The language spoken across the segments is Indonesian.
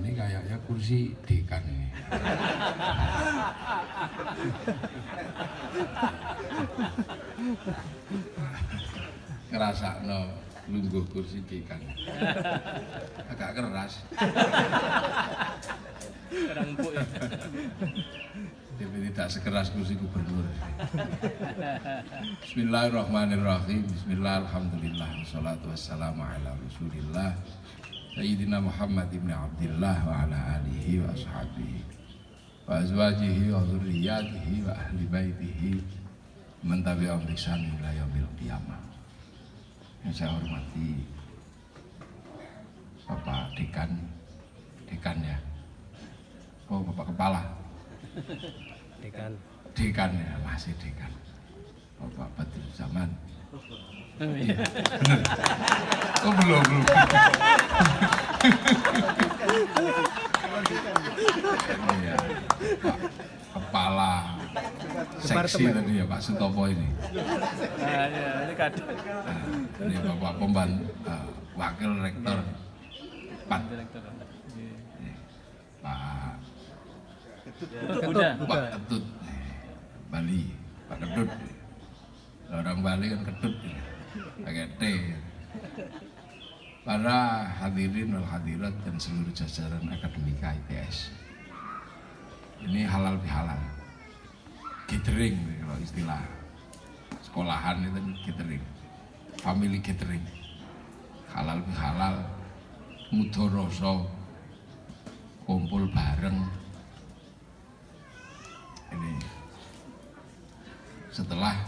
ini kayaknya kursi dekan ini. Ngerasakno lungguh kursi dekan. Agak keras. Kurang empuk ya. Tapi tidak sekeras kursi gubernur. Bismillahirrahmanirrahim. Bismillahirrahmanirrahim. Wassalatu wassalamu ala Rasulillah Sayyidina Muhammad ibn Abdillah wa ala alihi wa ashabihi wa azwajihi wa dzurriyyatihi wa ahli baitihi man tabi'ahum bi ihsan ila yaumil qiyamah. Yang saya hormati Bapak Dekan ya. Oh, Bapak Kepala. Dekan ya, masih dekan. Bapak Badrul Zaman. Iya, bener. Oh, belum. Iya, Pak Kepala seksi tadi ya Pak Sutopo ini. Nah, ya, ini kadang. Nah, ini Bapak Pembantu Wakil Rektor Pak Ketut Bali, Pak Ketut. Orang Bali kan Ketut pakai T. Para hadirin wal hadirat dan seluruh jajaran akademika ITS. Ini halal bihalal. Catering kalau istilah sekolahan itu catering. Family catering. Halal bihalal, mudhoroso, kumpul bareng. Ini setelah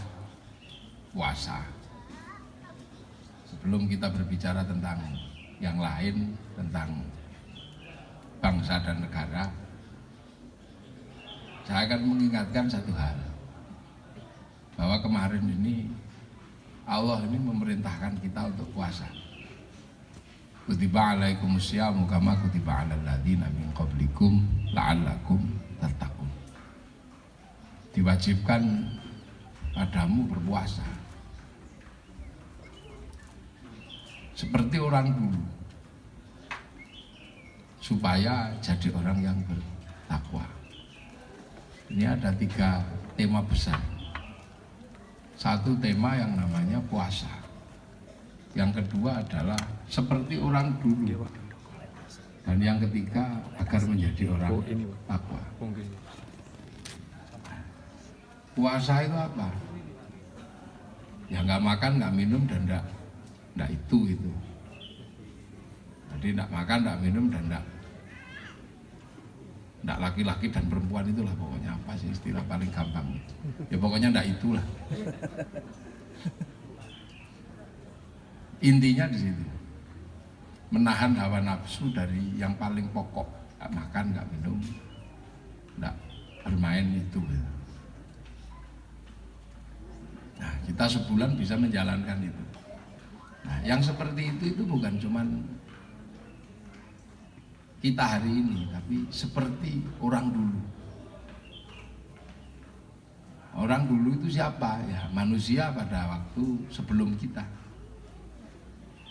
puasa. Sebelum kita berbicara tentang yang lain, tentang bangsa dan negara, saya akan mengingatkan satu hal, bahwa kemarin ini Allah ini memerintahkan kita untuk puasa. Kutiba alaikumus syamu kama kutiba alal ladzina min qablikum la'allakum tattaqun. Diwajibkan padamu berpuasa seperti orang dulu, supaya jadi orang yang bertakwa. Ini ada 3 tema besar. Satu tema yang namanya puasa. Yang kedua adalah seperti orang dulu. Dan yang ketiga agar menjadi orang takwa. Puasa itu apa? Ya nggak makan, nggak minum, dan nggak itu. Jadi nggak makan, nggak minum, dan nggak laki-laki dan perempuan, itulah pokoknya. Apa sih istilah paling gampang? Ya pokoknya nggak itulah. Intinya di situ, menahan hawa nafsu dari yang paling pokok, nggak makan, nggak minum, nggak bermain itu. Nah, kita sebulan bisa menjalankan itu. Nah, yang seperti itu bukan cuman kita hari ini, tapi seperti orang dulu. Orang dulu itu siapa? Ya, manusia pada waktu sebelum kita.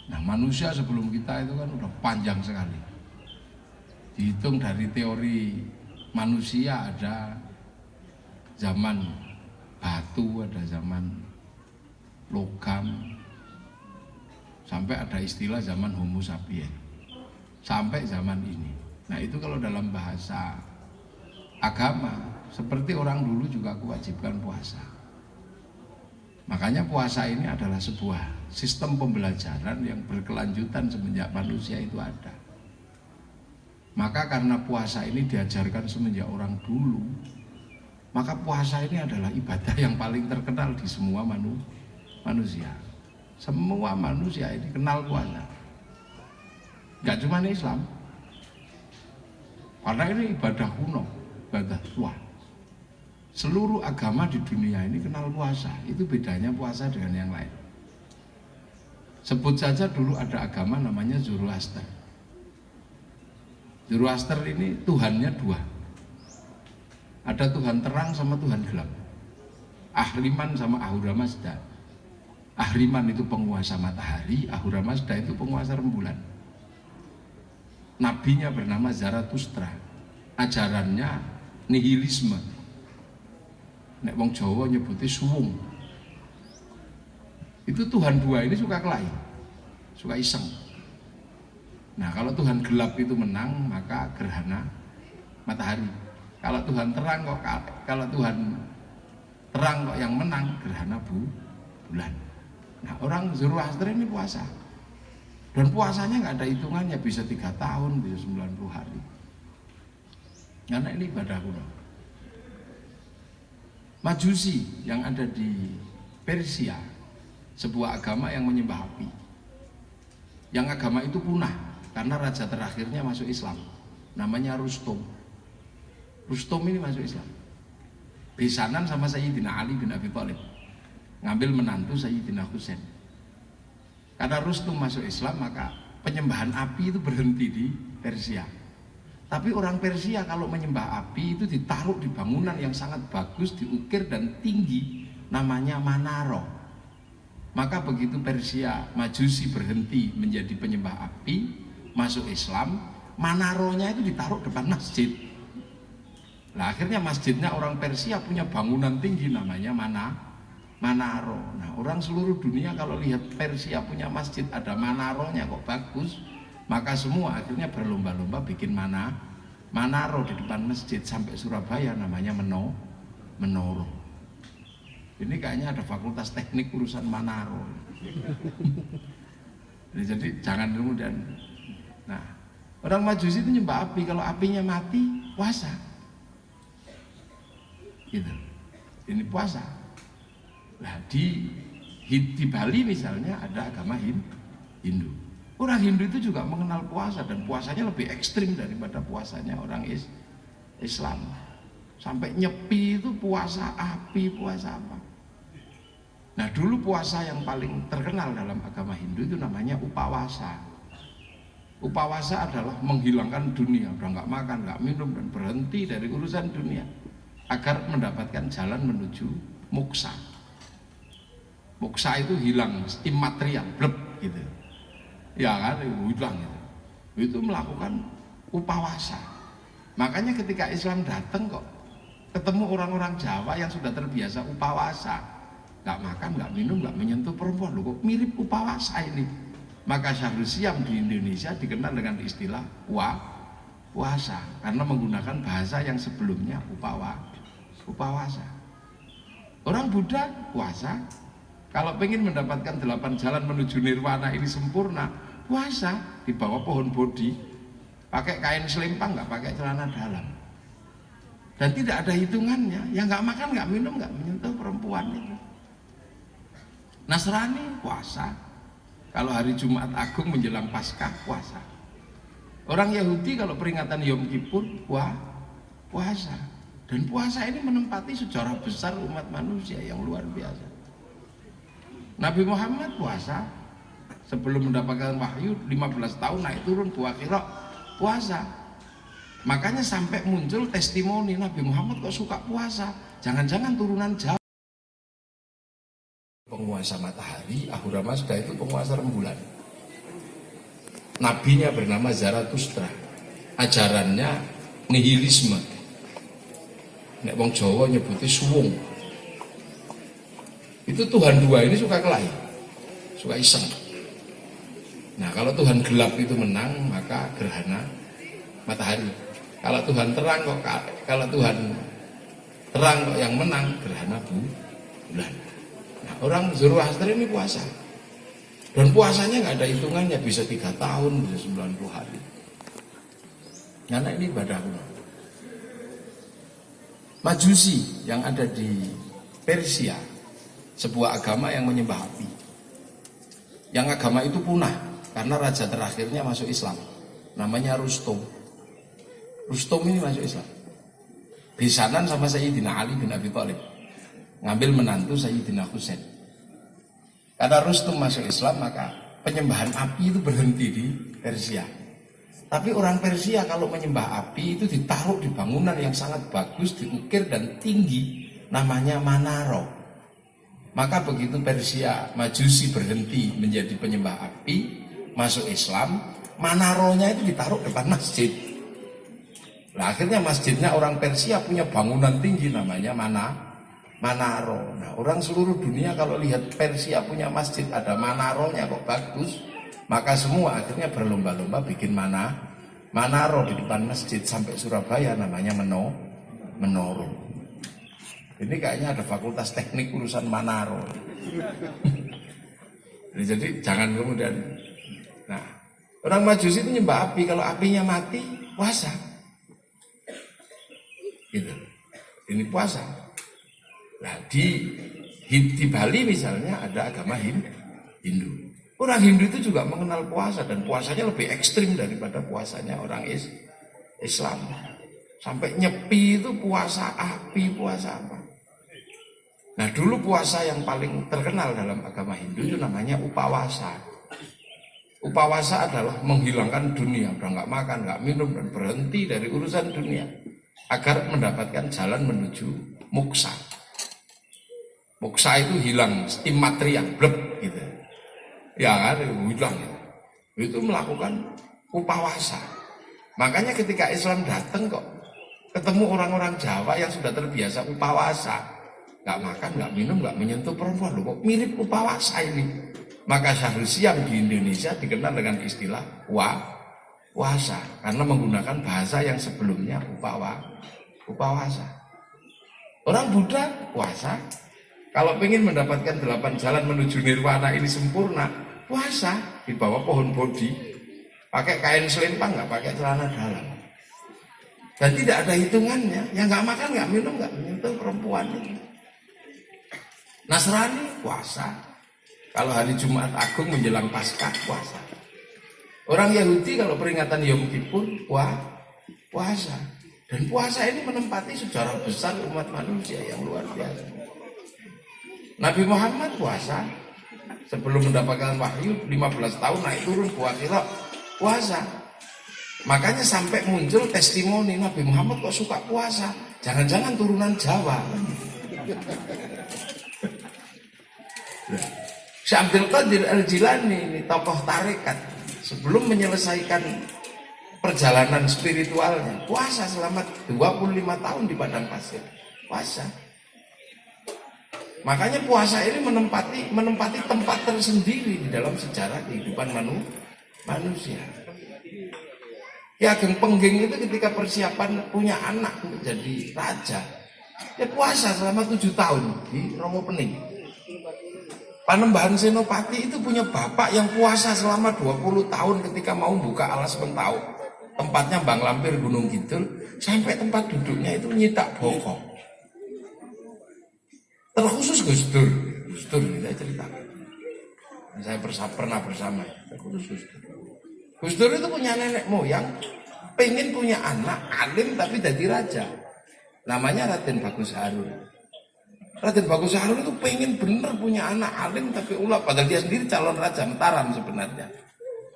Nah, manusia sebelum kita itu kan udah panjang sekali. Dihitung dari teori manusia, ada zaman batu, ada zaman logam, sampai ada istilah zaman Homo sapiens, sampai zaman ini. Nah, itu kalau dalam bahasa agama, seperti orang dulu juga kewajiban puasa. Makanya puasa ini adalah sebuah sistem pembelajaran yang berkelanjutan semenjak manusia itu ada. Maka karena puasa ini diajarkan semenjak orang dulu, maka puasa ini adalah ibadah yang paling terkenal di semua manusia. Semua manusia ini kenal puasa. Gak cuma Islam, karena ini ibadah kuno, ibadah tua. Seluruh agama di dunia ini kenal puasa. Itu bedanya puasa dengan yang lain. Sebut saja dulu ada agama namanya Zoroaster. Zoroaster ini Tuhannya 2. Ada Tuhan terang sama Tuhan gelap. Ahriman sama Ahura Mazda. Ahriman itu penguasa matahari, Ahura Mazda itu penguasa rembulan. nabinya bernama Zarathustra, ajarannya nihilisme. Nek wong Jawa nyebutnya suwung. Itu Tuhan dua ini suka kelahi, suka iseng. Nah kalau Tuhan gelap itu menang, maka gerhana matahari. Kalau Tuhan terang kok, kalau Tuhan terang kok yang menang, gerhana bulan. Nah orang Zoroaster ini puasa, dan puasanya nggak ada hitungannya, bisa 3 tahun, bisa 90 hari. Karena ini ibadah kuno. Majusi yang ada di Persia, sebuah agama yang menyembah api. Yang agama itu punah karena raja terakhirnya masuk Islam, namanya Rustum. Rustum ini masuk Islam, besanan sama Sayyidina Ali bin Abi Thalib, ngambil menantu Sayyidina Husain. Karena Rustum masuk Islam, maka penyembahan api itu berhenti di Persia. Tapi orang Persia kalau menyembah api itu ditaruh di bangunan yang sangat bagus, diukir dan tinggi, namanya Manaro. Maka begitu Persia Majusi berhenti menjadi penyembah api, masuk Islam, Manaronya itu ditaruh depan masjid. Nah akhirnya masjidnya orang Persia punya bangunan tinggi, namanya Manaro. Nah orang seluruh dunia kalau lihat Persia punya masjid ada Manaronya kok bagus, maka semua akhirnya berlomba-lomba bikin Manaro di depan masjid. Sampai Surabaya namanya Menoro. Ini kayaknya ada fakultas teknik urusan Manaro. Jadi jangan kemudian. Nah orang Majusi itu nyembah api, kalau apinya mati puasa gitu. Ini puasa. Nah di Bali misalnya ada agama Hindu. Orang Hindu itu juga mengenal puasa, dan puasanya lebih ekstrim daripada puasanya orang Islam. Sampai nyepi itu puasa api, puasa apa. Nah dulu puasa yang paling terkenal dalam agama Hindu itu namanya Upawasa. Upawasa adalah menghilangkan dunia, udah nggak makan, nggak minum, dan berhenti dari urusan dunia agar mendapatkan jalan menuju moksa. Moksa itu hilang, imaterial, bleb gitu. Ya kan, hilang gitu. Itu melakukan upawasa. Makanya ketika Islam datang kok ketemu orang-orang Jawa yang sudah terbiasa upawasa, nggak makan, nggak minum, nggak menyentuh perempuan, loh kok mirip upawasa ini. Maka Syahrul Siam di Indonesia dikenal dengan istilah puasa karena menggunakan bahasa yang sebelumnya upawasa. Orang Buddha puasa, kalau pengen mendapatkan 8 jalan menuju nirwana ini sempurna, puasa di bawah pohon bodhi, pakai kain selempang, nggak pakai celana dalam, dan tidak ada hitungannya. Yang nggak makan, nggak minum, nggak menyentuh perempuan itu. Nasrani puasa, kalau hari Jumat Agung menjelang Paskah puasa. Orang Yahudi kalau peringatan Yom Kippur puasa. Dan puasa ini menempati sejarah besar umat manusia yang luar biasa. Nabi Muhammad puasa sebelum mendapatkan wahyu 15 tahun naik turun Gua Hira puasa. Makanya sampai muncul testimoni Nabi Muhammad kok suka puasa. Jangan-jangan turunan Jawa. Penguasa matahari, Ahura Mazda itu penguasa rembulan. Nabinya bernama Zarathustra. Ajarannya nihilisme. Nek wong Jawa nyebutnya suwung. Itu Tuhan dua ini suka kelahi, suka iseng. Nah kalau Tuhan gelap itu menang, maka gerhana matahari. Kalau Tuhan terang kok, yang menang, gerhana bulan. Nah orang Zoroaster ini puasa, dan puasanya nggak ada hitungannya, bisa 3 tahun, bisa 90 hari. Karena ini ibadah kuno. Majusi yang ada di Persia, sebuah agama yang menyembah api. Yang agama itu punah karena raja terakhirnya masuk Islam, namanya Rustum. Rustum ini masuk Islam, besanan sama Sayyidina Ali bin Abi Thalib, ngambil menantu Sayyidina Husain. Karena Rustum masuk Islam, maka penyembahan api itu berhenti di Persia. Tapi orang Persia kalau menyembah api itu ditaruh di bangunan yang sangat bagus, diukir dan tinggi, namanya Manaro. Maka begitu Persia Majusi berhenti menjadi penyembah api, masuk Islam, Manaronya itu ditaruh depan masjid. Nah, akhirnya masjidnya orang Persia punya bangunan tinggi namanya Manaro. Nah, orang seluruh dunia kalau lihat Persia punya masjid ada Manaronya kok bagus, maka semua akhirnya berlomba-lomba bikin Manaro di depan masjid sampai Surabaya namanya Menoro. Ini kayaknya ada fakultas teknik urusan Manaro. Jadi jangan kemudian. Nah, orang Majusi itu nyembah api, kalau apinya mati puasa. Gitu. Ini puasa. Nah, di Bali misalnya ada agama Hindu. Orang Hindu itu juga mengenal puasa dan puasanya lebih ekstrim daripada puasanya orang Islam. Sampai nyepi itu puasa api, puasa apa. Nah, dulu puasa yang paling terkenal dalam agama Hindu itu namanya upawasa. Upawasa adalah menghilangkan dunia, udah nggak makan, nggak minum dan berhenti dari urusan dunia agar mendapatkan jalan menuju moksa. Moksa itu hilang, imatria, bleb gitu. Ya kan, hilang. Itu melakukan upawasa. Makanya ketika Islam datang kok ketemu orang-orang Jawa yang sudah terbiasa upawasa. Gak makan, gak minum, gak menyentuh perempuan. Loh, kok mirip upawasa ini. Maka Syahrul Siam di Indonesia dikenal dengan istilah puasa. Karena menggunakan bahasa yang sebelumnya upawasa. Orang Buddha puasa. Kalau ingin mendapatkan 8 jalan menuju nirwana ini sempurna, puasa di bawah pohon bodhi. Pakai kain selempang, gak pakai celana dalam. Dan tidak ada hitungannya. Yang gak makan, gak minum, gak menyentuh perempuan ini. Nasrani puasa. Kalau hari Jumat Agung menjelang Paskah puasa. Orang Yahudi kalau peringatan Yom Kippur puasa. Dan puasa ini menempati sejarah besar umat manusia yang luar biasa. Nabi Muhammad puasa. Sebelum mendapatkan wahyu 15 tahun naik turun puasa. Makanya sampai muncul testimoni Nabi Muhammad kok suka puasa. Jangan-jangan turunan Jawa. Syekh Abdul Qadir Al-Jilani ini tokoh tarekat sebelum menyelesaikan perjalanan spiritualnya puasa selama 25 tahun di padang pasir. Puasa. Makanya puasa ini menempati tempat tersendiri di dalam sejarah kehidupan manusia. Ki Ageng Pengging itu ketika persiapan punya anak untuk jadi raja, dia puasa selama 7 tahun di Romo Pening. Panembahan Senopati itu punya bapak yang puasa selama 20 tahun ketika mau buka alas Mentau. Tempatnya Bang Lampir Gunung Kidul, sampai tempat duduknya itu nyitak bokok. Terkhusus Gus Dur saya cerita. Saya pernah bersama. Gus Dur itu punya nenek moyang, pengen punya anak alim tapi jadi raja. Namanya Raden Bagus Harun. Raden Bagus Harun itu pengen bener punya anak alim tapi ulama, padahal dia sendiri calon raja Mataram sebenarnya.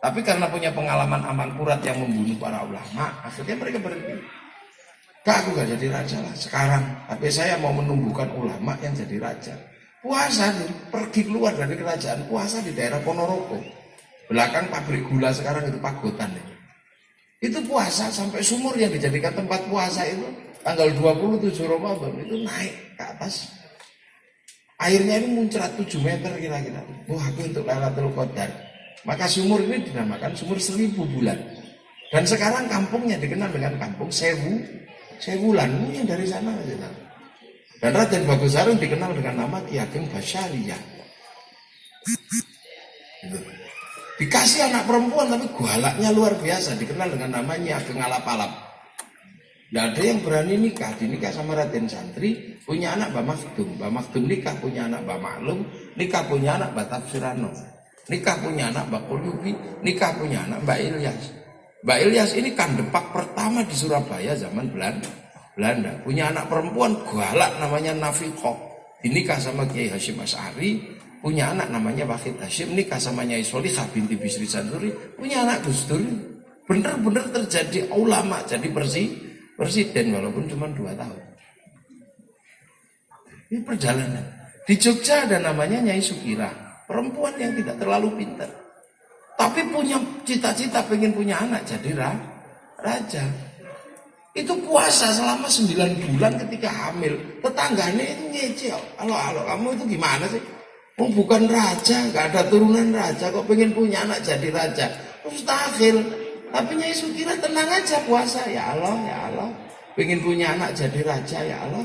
Tapi karena punya pengalaman Amankurat yang membunuh para ulama, akhirnya mereka berhenti. Aku gak jadi raja lah sekarang, tapi saya mau menumbuhkan ulama yang jadi raja. Puasa, pergi keluar dari kerajaan, puasa di daerah Ponorogo. Belakang pabrik gula sekarang itu Pagotan. Itu puasa sampai sumur yang dijadikan tempat puasa itu tanggal 27 Ramadan itu naik ke atas. Airnya ini muncrat 7 meter kira-kira. Wah, itu untuk Lailatul Qadar. Maka sumur ini dinamakan sumur 1000 bulan. Dan sekarang kampungnya dikenal dengan kampung Sewulan. Ini yang dari sana aja. Dan Raden Bagus Harun dikenal dengan nama Ki Ageng Basyariyah. Dikasih anak perempuan tapi galaknya luar biasa. Dikenal dengan namanya Ageng Alap-Alap. Tidak ada yang berani dinikah sama Raden Santri, punya anak Mbak Makdum nikah punya anak Mbak Maklum, nikah punya anak Mbak Tafsirano, nikah punya anak Mbak Kulubi, nikah punya anak Mbak Ilyas. Mbak Ilyas ini kandepak pertama di Surabaya zaman Belanda. Punya anak perempuan galak namanya Nafiqah, dinikah sama Kiai Hasyim Asy'ari, punya anak namanya Wahid Hasyim, nikah sama Nyai Solihah binti Bisri Sansuri, punya anak Gus Dur. Bener-bener terjadi ulama, jadi presiden walaupun cuma 2 tahun. Ini perjalanan. Di Jogja ada namanya Nyai Sukira, perempuan yang tidak terlalu pintar. tapi punya cita-cita pengen punya anak jadi raja. Itu puasa selama 9 bulan ketika hamil. Tetangganya itu ngece. Halo, kamu itu gimana sih? Bukan raja, gak ada turunan raja, kok pengen punya anak jadi raja? Mustahil. Tapi Nyai Sukira tenang aja puasa. Ya Allah. Pengen punya anak jadi raja, ya Allah.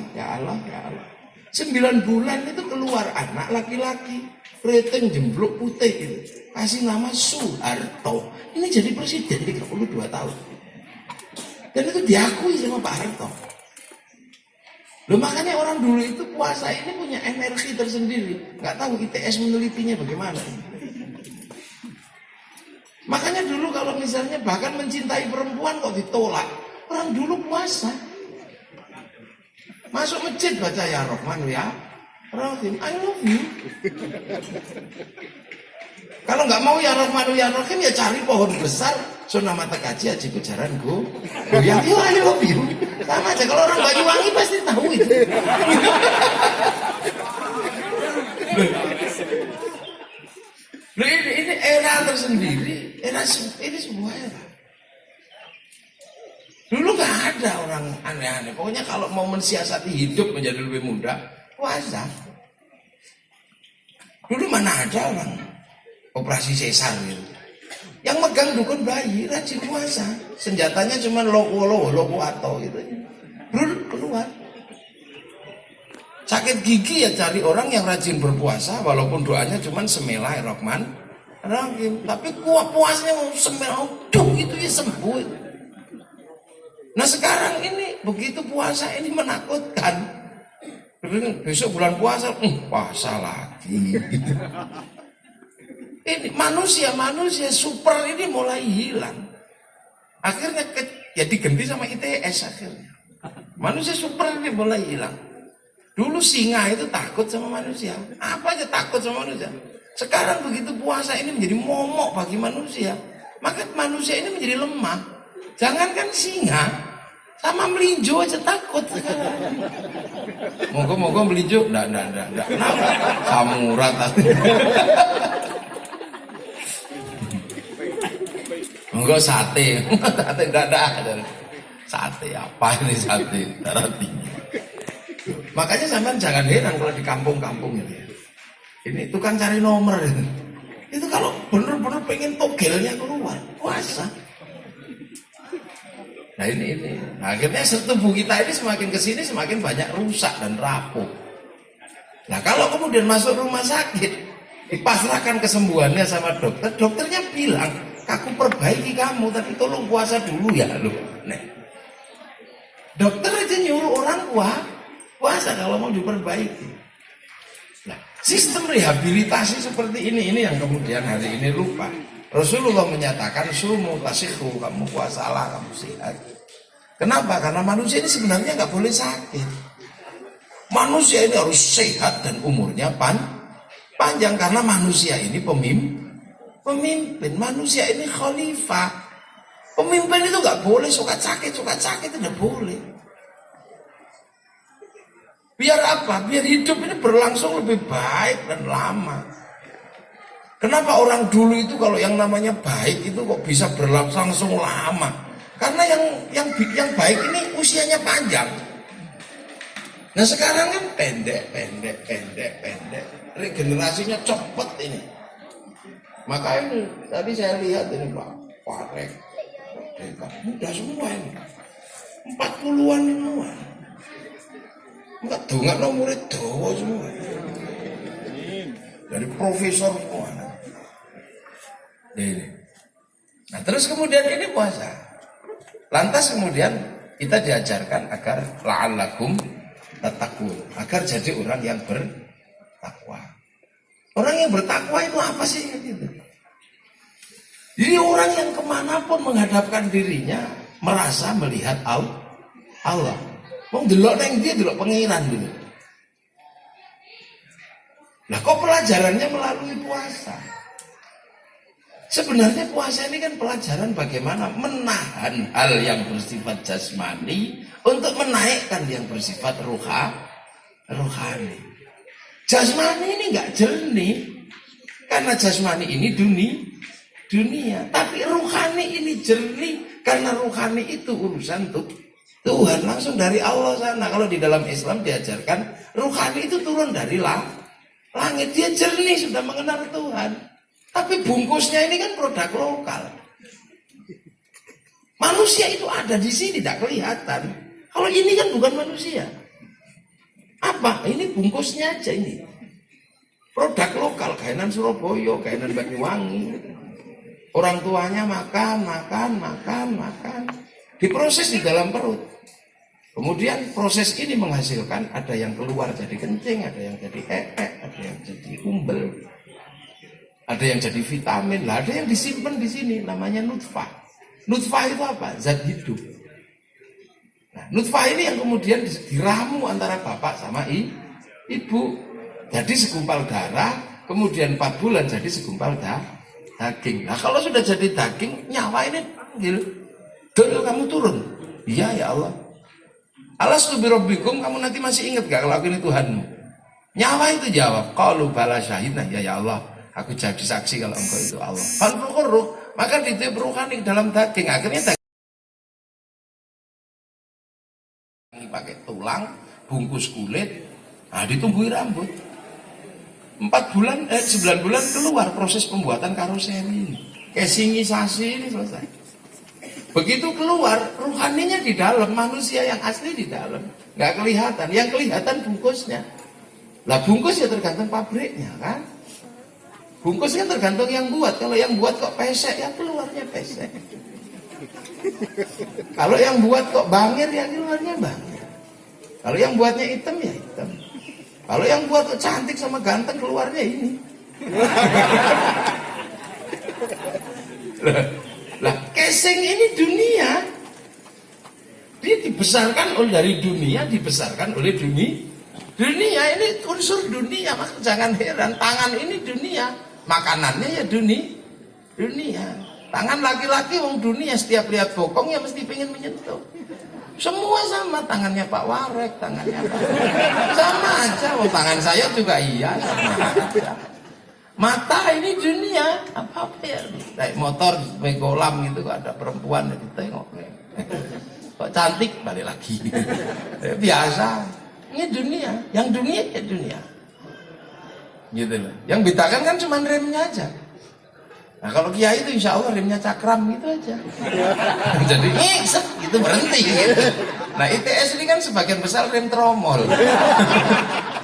9 bulan itu keluar anak laki-laki, keriting jemblok putih gitu. Kasih nama Soeharto. Ini jadi presiden 32 tahun. Dan itu diakui sama Pak Harto. Loh, makanya orang dulu itu puasa ini punya energi tersendiri. Nggak tahu ITS menelitinya bagaimana. Makanya dulu kalau misalnya bahkan mencintai perempuan kok ditolak. Orang dulu puasa. Masuk masjid baca ya Rahman ya Rahim, I love you. Kalau nggak mau ya Rahman ya Rahim ya cari pohon besar. Sunamata kaji aji kujaranku. Ya I love you. Sama aja kalau orang Banyuwangi pasti tahu itu. Loh, ini era tersendiri. Ini sebuah era. Dulu nggak ada orang aneh-aneh. Pokoknya kalau mau mensiasati hidup menjadi lebih mudah, puasa. Dulu mana ada orang operasi sesar gitu. Yang megang dukun bayi rajin puasa. Senjatanya cuma loko atau gitu. Dulu keluar. Sakit gigi ya cari orang yang rajin berpuasa, walaupun doanya cuma semelai Rahman Rahim. Tapi puasnya mau semelai, itu ya sembuh. Nah sekarang ini begitu puasa ini menakutkan. Besok bulan puasa, puasa lagi. Ini manusia super ini mulai hilang. Akhirnya ya diganti sama ITS akhirnya. Manusia super ini mulai hilang. Dulu singa itu takut sama manusia. Apa aja takut sama manusia. Sekarang begitu puasa ini menjadi momok bagi manusia. Maka manusia ini menjadi lemah. Jangankan singa, sama melinjo aja takut sekarang. Moga melinjo, enggak. Kenapa? Samurat. Moga sate enggak ada. Sate apa ini sate? Darah tinggi. Makanya sampean jangan heran kalau di kampung-kampung ini. Ini tukang cari nomor itu. Itu kalau bener-bener pengen togelnya keluar, puasa. Nah ini. Nah, akhirnya tubuh kita ini semakin kesini semakin banyak rusak dan rapuh. Nah kalau kemudian masuk rumah sakit, dipasrahkan kesembuhannya sama dokter, dokternya bilang, aku perbaiki kamu, tapi tolong puasa dulu ya lo. Nah, dokter aja nyuruh orang puasa kalau mau diperbaiki. Nah, sistem rehabilitasi seperti ini yang kemudian hari ini lupa. Rasulullah menyatakan sumu tasihu, kamu puasalah, kamu sehat. Kenapa? Karena manusia ini sebenarnya nggak boleh sakit. Manusia ini harus sehat dan umurnya panjang karena manusia ini pemimpin. Manusia ini khalifah. Pemimpin itu nggak boleh suka sakit tidak boleh. Biar apa? Biar hidup ini berlangsung lebih baik dan lama. Kenapa orang dulu itu kalau yang namanya baik itu kok bisa berlangsung lama? Karena yang baik ini usianya panjang. Nah sekarang kan pendek. Regenerasinya cepat ini. Maka ini tadi saya lihat ini Pak Parek, muda semua ini, 40-an semua. Enggak dongak murid dawa semua. Dari profesor semua. Ini. Nah terus kemudian ini puasa. Lantas kemudian kita diajarkan agar la'allakum tattaqun, agar jadi orang yang bertakwa. Orang yang bertakwa itu apa sih? Gitu. Jadi orang yang kemanapun menghadapkan dirinya merasa melihat Allah. Mau delok neng dia delok pengiran gitu. Nah kok pelajarannya melalui puasa? Sebenarnya puasa ini kan pelajaran bagaimana menahan hal yang bersifat jasmani untuk menaikkan yang bersifat rohani. Jasmani ini nggak jernih karena jasmani ini dunia. Tapi rohani ini jernih, karena rohani itu urusan Tuhan langsung dari Allah sana. Kalau di dalam Islam diajarkan rohani itu turun dari langit, dia jernih, sudah mengenal Tuhan. Tapi bungkusnya ini kan produk lokal. Manusia itu ada di sini, tidak kelihatan. Kalau ini kan bukan manusia. Apa? Ini bungkusnya aja ini. Produk lokal, kainan Surabaya, kainan Banyuwangi. Orang tuanya makan. Diproses di dalam perut. Kemudian proses ini menghasilkan ada yang keluar jadi kencing, ada yang jadi ada yang jadi umbel, ada yang jadi vitamin, lah ada yang disimpan di sini namanya nutfah. Nutfah itu apa? Zat hidup. Nah, nutfah ini yang kemudian diramu antara bapak sama ibu. Jadi segumpal darah, kemudian 4 bulan jadi segumpal daging. Nah, kalau sudah jadi daging, nyawa ini panggil, "Dul, kamu turun." "Iya ya Allah." "Alastu birabbikum, kamu nanti masih ingat gak kalau aku ini Tuhanmu?" Nyawa itu jawab, "Qalu bala syahidna." "Ya Allah, aku jadi saksi kalau engkau itu Allah." Fanfuqurruh, maka ditiup rohani dalam daging. Akhirnya daging pakai tulang, bungkus kulit, nah ditumbuhi rambut. 9 bulan keluar proses pembuatan karoseri. Casingisasi ini selesai. Begitu keluar, rohaninya di dalam, manusia yang asli di dalam. Nggak kelihatan, yang kelihatan bungkusnya. Lah bungkus ya tergantung pabriknya kan. Bungkusnya tergantung yang buat. Kalau yang buat kok pesek, ya keluarnya pesek. Kalau yang buat kok bangir, ya keluarnya bangir. Kalau yang buatnya hitam, ya hitam. Kalau yang buat kok cantik sama ganteng, keluarnya ini. Lah, casing ini dunia. Dia dibesarkan oleh dari dunia, dibesarkan oleh dunia. Dunia ini unsur dunia, mas jangan heran. Tangan ini dunia, makanannya ya dunia. Tangan laki-laki wong dunia, setiap lihat bokong ya mesti pengen menyentuh. Semua sama, tangannya Pak Warek, tangannya Pak sama aja. Wong tangan saya juga iya, sama aja. Mata ini dunia, apa-apa ya. Naik motor di kolam gitu, kok ada perempuan gitu, tengok. Kok cantik, balik lagi. Biasa. Ini dunia, yang dunia ya dunia. Gitu loh. Yang bedakan kan cuma remnya aja. Nah kalau kiai itu insya Allah remnya cakram gitu aja. Jadi gitu berhenti gitu. Nah ITS ini kan sebagian besar rem tromol.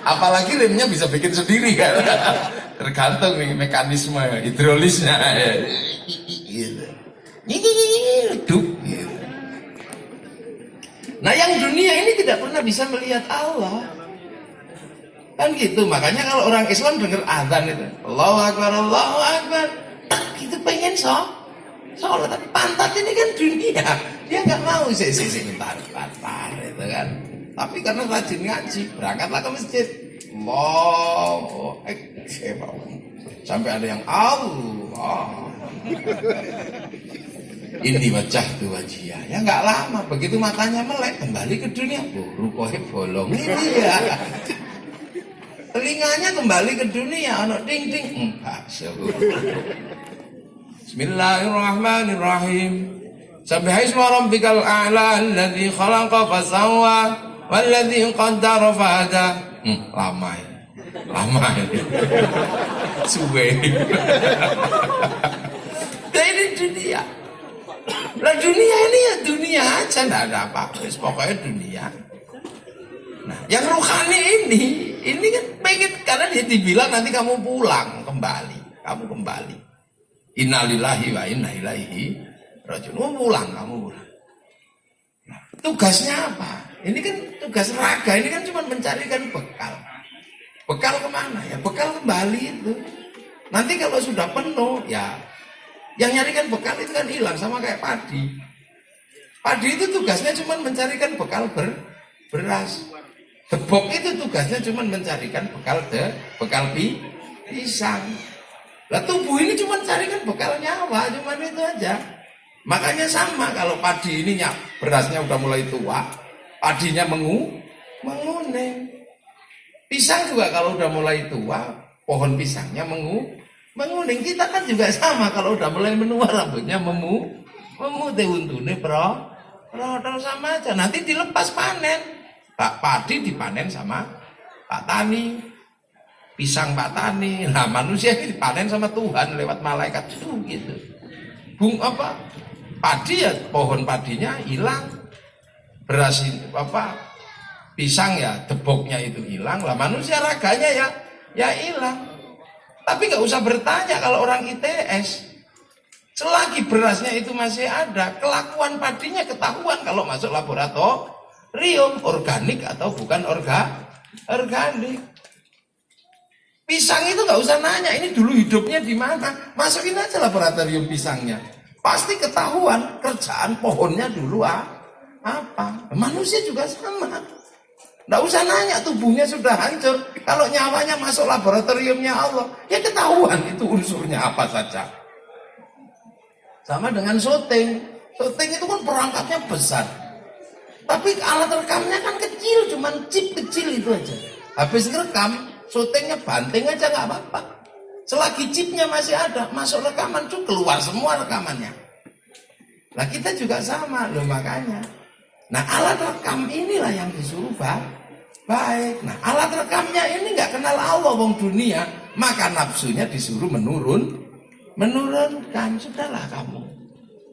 Apalagi remnya bisa bikin sendiri kan. Tergantung nih mekanisme hidrolisnya. Gitu. Hidup gitu. Nah yang dunia ini tidak pernah bisa melihat Allah. Kan gitu, makanya kalau orang Islam dengar azan itu Allahu Akbar, Allahu Akbar, itu pengen sholat, tapi pantat ini kan dunia. Dia nggak mau sih bentar itu kan. Tapi karena rajin ngaji, berangkatlah ke masjid. Allahu Akbar. Sampai ada yang Allah. Ini wajah tuh wajah. Ya nggak lama, begitu matanya melek kembali ke dunia. Rukohe bolong ini dia. Telinganya kembali ke dunia, anak ding ding. Enggak, Bismillahirrahmanirrahim. Subhanallah rabbikal a'la alladzi khalaqa fasawwa walladzi qaddara fahada. Lama ini. Suwe. Dan ini dunia. Lah dunia ini ya dunia aja, enggak ada apa-apa. Pokoknya dunia. Nah, yang rohani ini kan pengen, karena dia dibilang nanti kamu pulang kembali, kamu kembali. Innalillahi wa inna ilaihi raji'un. Kamu pulang. Nah, tugasnya apa? Ini kan tugas raga, ini kan cuma mencarikan bekal. Bekal kemana ya? Bekal kembali itu. Nanti kalau sudah penuh, ya yang nyarikan bekal itu kan hilang, sama kayak padi. Padi itu tugasnya cuma mencarikan bekal beras. Debok itu tugasnya cuma mencarikan bekal pisang. Lah tubuh ini cuma carikan bekal nyawa, cuma itu aja. Makanya sama kalau padi ini berasnya udah mulai tua, padinya menguning. Pisang juga kalau udah mulai tua, pohon pisangnya menguning. Menguning kita kan juga sama, kalau udah mulai menua rambutnya memutih untune terus sama aja. Nanti dilepas panen. Pak padi dipanen sama Pak Tani. Pisang Pak Tani. Nah, manusia ini dipanen sama Tuhan lewat malaikat itu gitu. Padi ya, pohon padinya hilang. Beras pisang ya deboknya itu hilang. Lah manusia raganya ya hilang. Tapi nggak usah bertanya kalau orang ITS. Selagi berasnya itu masih ada, kelakuan padinya ketahuan kalau masuk laboratorium, organik atau bukan organik. Pisang itu nggak usah nanya, ini dulu hidupnya di mana, masukin aja laboratorium pisangnya, pasti ketahuan kerjaan pohonnya dulu apa. Manusia juga sama, nggak usah nanya tubuhnya sudah hancur, kalau nyawanya masuk laboratoriumnya Allah, ya ketahuan itu unsurnya apa saja. Sama dengan syuting itu kan perangkatnya besar, tapi alat rekamnya kan kecil, cuman chip kecil itu aja. Habis rekam, syutingnya banting aja nggak apa-apa. Selagi chipnya masih ada, masuk rekaman tuh keluar semua rekamannya. Nah kita juga sama loh, makanya. Nah alat rekam inilah yang disuruh baik. Nah alat rekamnya ini nggak kenal Allah wong dunia, maka nafsunya disuruh menurunkan. Sudahlah kamu.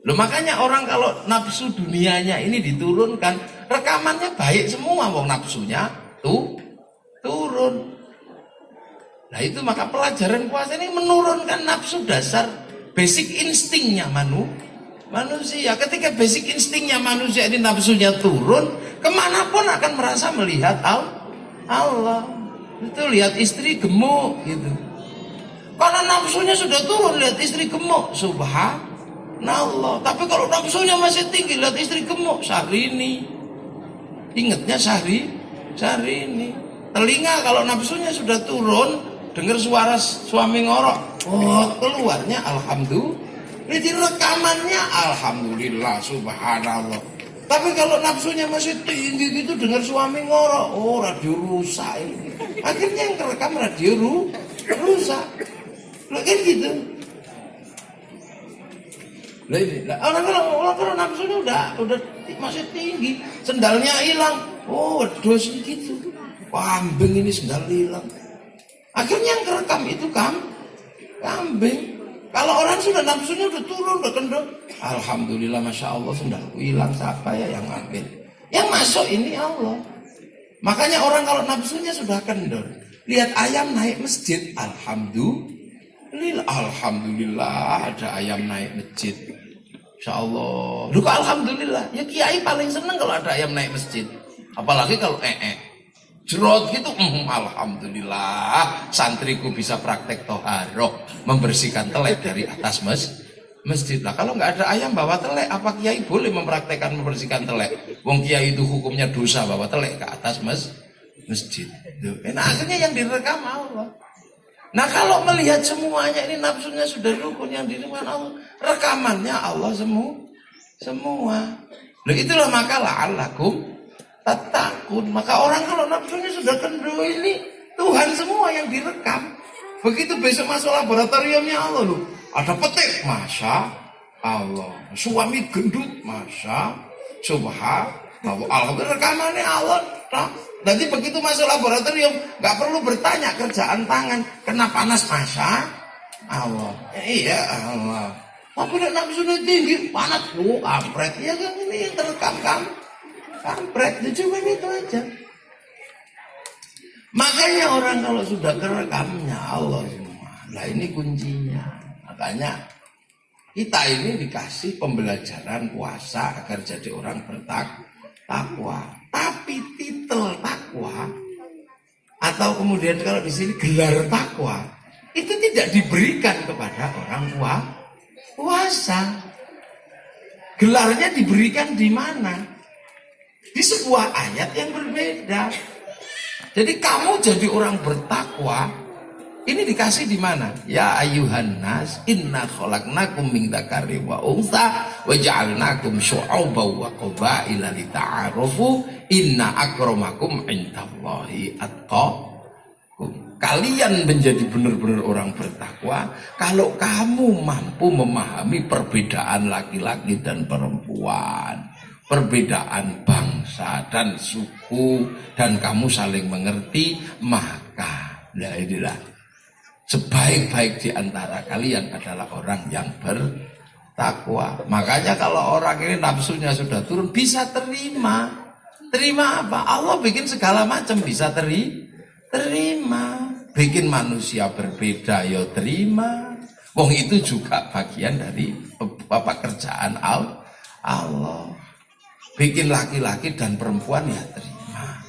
Loh makanya orang kalau nafsu dunianya ini diturunkan, rekamannya baik semua, wong nafsunya turun. Nah itu maka pelajaran puasa ini menurunkan nafsu dasar, basic instingnya manusia. Ketika basic instingnya manusia ini nafsunya turun, kemanapun akan merasa melihat Allah. Itu lihat istri gemuk gitu. Karena nafsunya sudah turun, lihat istri gemuk, subhanallah. Tapi kalau nafsunya masih tinggi, lihat istri gemuk, Syahrini. Ingatnya Syahrini. Telinga kalau nafsunya sudah turun, dengar suara suami ngorok, keluarnya alhamdulillah. Jadi rekamannya alhamdulillah, subhanallah. Tapi kalau nafsunya masih tinggi gitu, dengar suami ngorok, radio rusak ini. Akhirnya yang terekam radio rusak. Loh kan gitu. Orang kalau nafsunya udah masih tinggi, sendalnya hilang, dos gitu. Kambing ini sendal hilang. Akhirnya yang kerekam itu kambing. Kalau orang sudah nafsunya udah turun, udah kendor, alhamdulillah, masya Allah, sendalku hilang, siapa ya yang ngambil? Yang masuk ini Allah. Makanya orang kalau nafsunya sudah kendor, lihat ayam naik masjid, alhamdulillah ada ayam naik masjid, insya Allah. Duh, alhamdulillah. Ya kiai paling seneng kalau ada ayam naik masjid, apalagi kalau jerot gitu, alhamdulillah santriku bisa praktek toharoh, membersihkan telek dari atas masjid. Lah kalau nggak ada ayam bawa telek, apa kiai boleh mempraktekkan membersihkan telek? Wong kiai itu hukumnya dosa bawa telek ke atas masjid. Nah akhirnya yang direkam Allah. Nah kalau melihat semuanya ini nafsunya sudah rukun, yang diriman Allah, rekamannya Allah semua. Nah itulah maka la'allakum tattaqun. Maka orang kalau nafsunya sudah kendor ini, Tuhan semua yang direkam. Begitu besok masuk laboratoriumnya Allah loh, ada petik, masya Allah. Suami gendut, masya subhanallah. Alhamdulillah rekamannya Allah. Nanti begitu masuk laboratorium, nggak perlu bertanya kerjaan tangan, kena panas, masya Allah. Iya Allah. Tapi nafsunya tinggi, panas, kampret. Ya kan ini yang terekam kampret, cuma itu aja. Makanya orang kalau sudah kerekamnya Allah semua. Nah ini kuncinya. Makanya kita ini dikasih pembelajaran puasa agar jadi orang bertakwa. Tapi titel takwa atau kemudian kalau di sini gelar takwa itu tidak diberikan kepada orang puasa. Gelarnya diberikan di mana? Di sebuah ayat yang berbeda. Jadi kamu jadi orang bertakwa ini dikasih di mana? Ya ayyuhan nas inna khalaqnakum min dzakarin wa untha wa ja'alnakum syu'uban wa qabaila lita'arafu inna akramakum indallahi atqakum. kalian menjadi benar-benar orang bertakwa kalau kamu mampu memahami perbedaan laki-laki dan perempuan, perbedaan bangsa dan suku, dan kamu saling mengerti, maka inilah sebaik-baik di antara kalian adalah orang yang bertakwa. Makanya kalau orang ini nafsunya sudah turun, bisa terima. Terima apa? Allah bikin segala macam, bisa terima. Bikin manusia berbeda, ya terima. Wong itu juga bagian dari pekerjaan Allah. Bikin laki-laki dan perempuan, ya terima.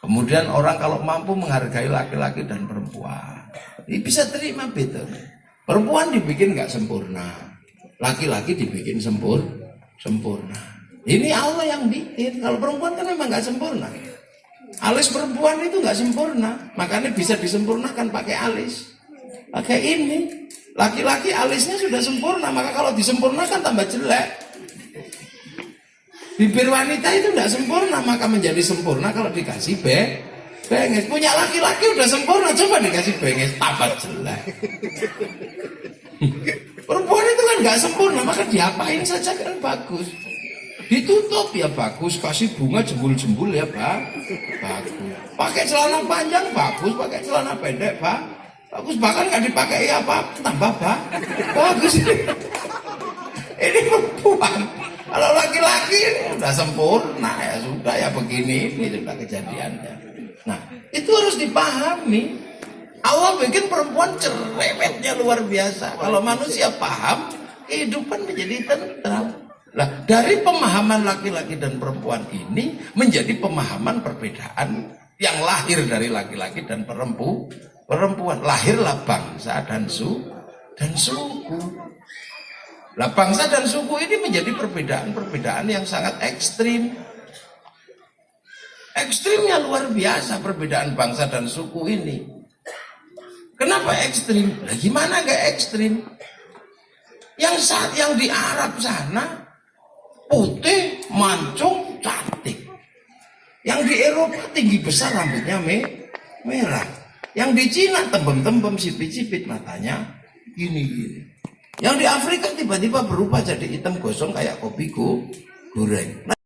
Kemudian orang kalau mampu menghargai laki-laki dan perempuan, ini bisa terima betul. Perempuan dibikin nggak sempurna, laki-laki dibikin sempurna. Ini Allah yang bikin. Kalau perempuan kan memang nggak sempurna. Alis perempuan itu nggak sempurna, makanya bisa disempurnakan pakai alis. Pakai ini, laki-laki alisnya sudah sempurna, maka kalau disempurnakan tambah jelek. Bibir wanita itu nggak sempurna, maka menjadi sempurna kalau dikasih bengis. Punya laki-laki udah sempurna, coba dikasih bengis, tambah jelek. Perempuan itu kan nggak sempurna, maka diapain saja kan bagus. Ditutup ya bagus, kasih bunga jembul-jembul ya bagus. Pakai celana panjang bagus, pakai celana pendek bagus, bahkan nggak dipakai apa tambah bagus. Ini perempuan. Kalau laki-laki udah sempurna ya sudah ya begini, ini sudah kejadiannya. Nah itu harus dipahami. Allah bikin perempuan cerewetnya luar biasa. Kalau manusia paham, kehidupan menjadi tentram. Nah, dari pemahaman laki-laki dan perempuan ini menjadi pemahaman perbedaan yang lahir dari laki-laki dan perempuan. Lahirlah bangsa dan suku. Nah, bangsa dan suku ini menjadi perbedaan yang sangat ekstrim. Ekstrimnya luar biasa perbedaan bangsa dan suku ini. Kenapa ekstrim? Nah, gimana gak ekstrim? Yang di Arab sana putih, mancung, cantik. Yang di Eropa tinggi besar, rambutnya merah. Yang di Cina tembem-tembem, sipit-sipit matanya, gini-gini. Yang di Afrika tiba-tiba berubah jadi hitam gosong kayak kopi goreng. Nah,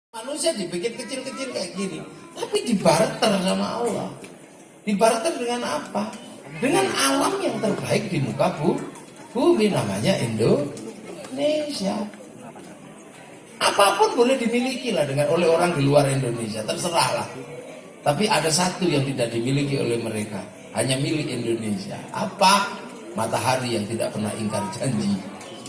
manusia dibikin kecil-kecil kayak gini, tapi dibarter sama Allah. Dibarter dengan apa? Dengan alam yang terbaik di muka bumi, namanya Indonesia. Apapun boleh dimiliki lah oleh orang di luar Indonesia, terserah lah. Tapi ada satu yang tidak dimiliki oleh mereka, hanya milik Indonesia. Apa? Matahari yang tidak pernah ingkar janji,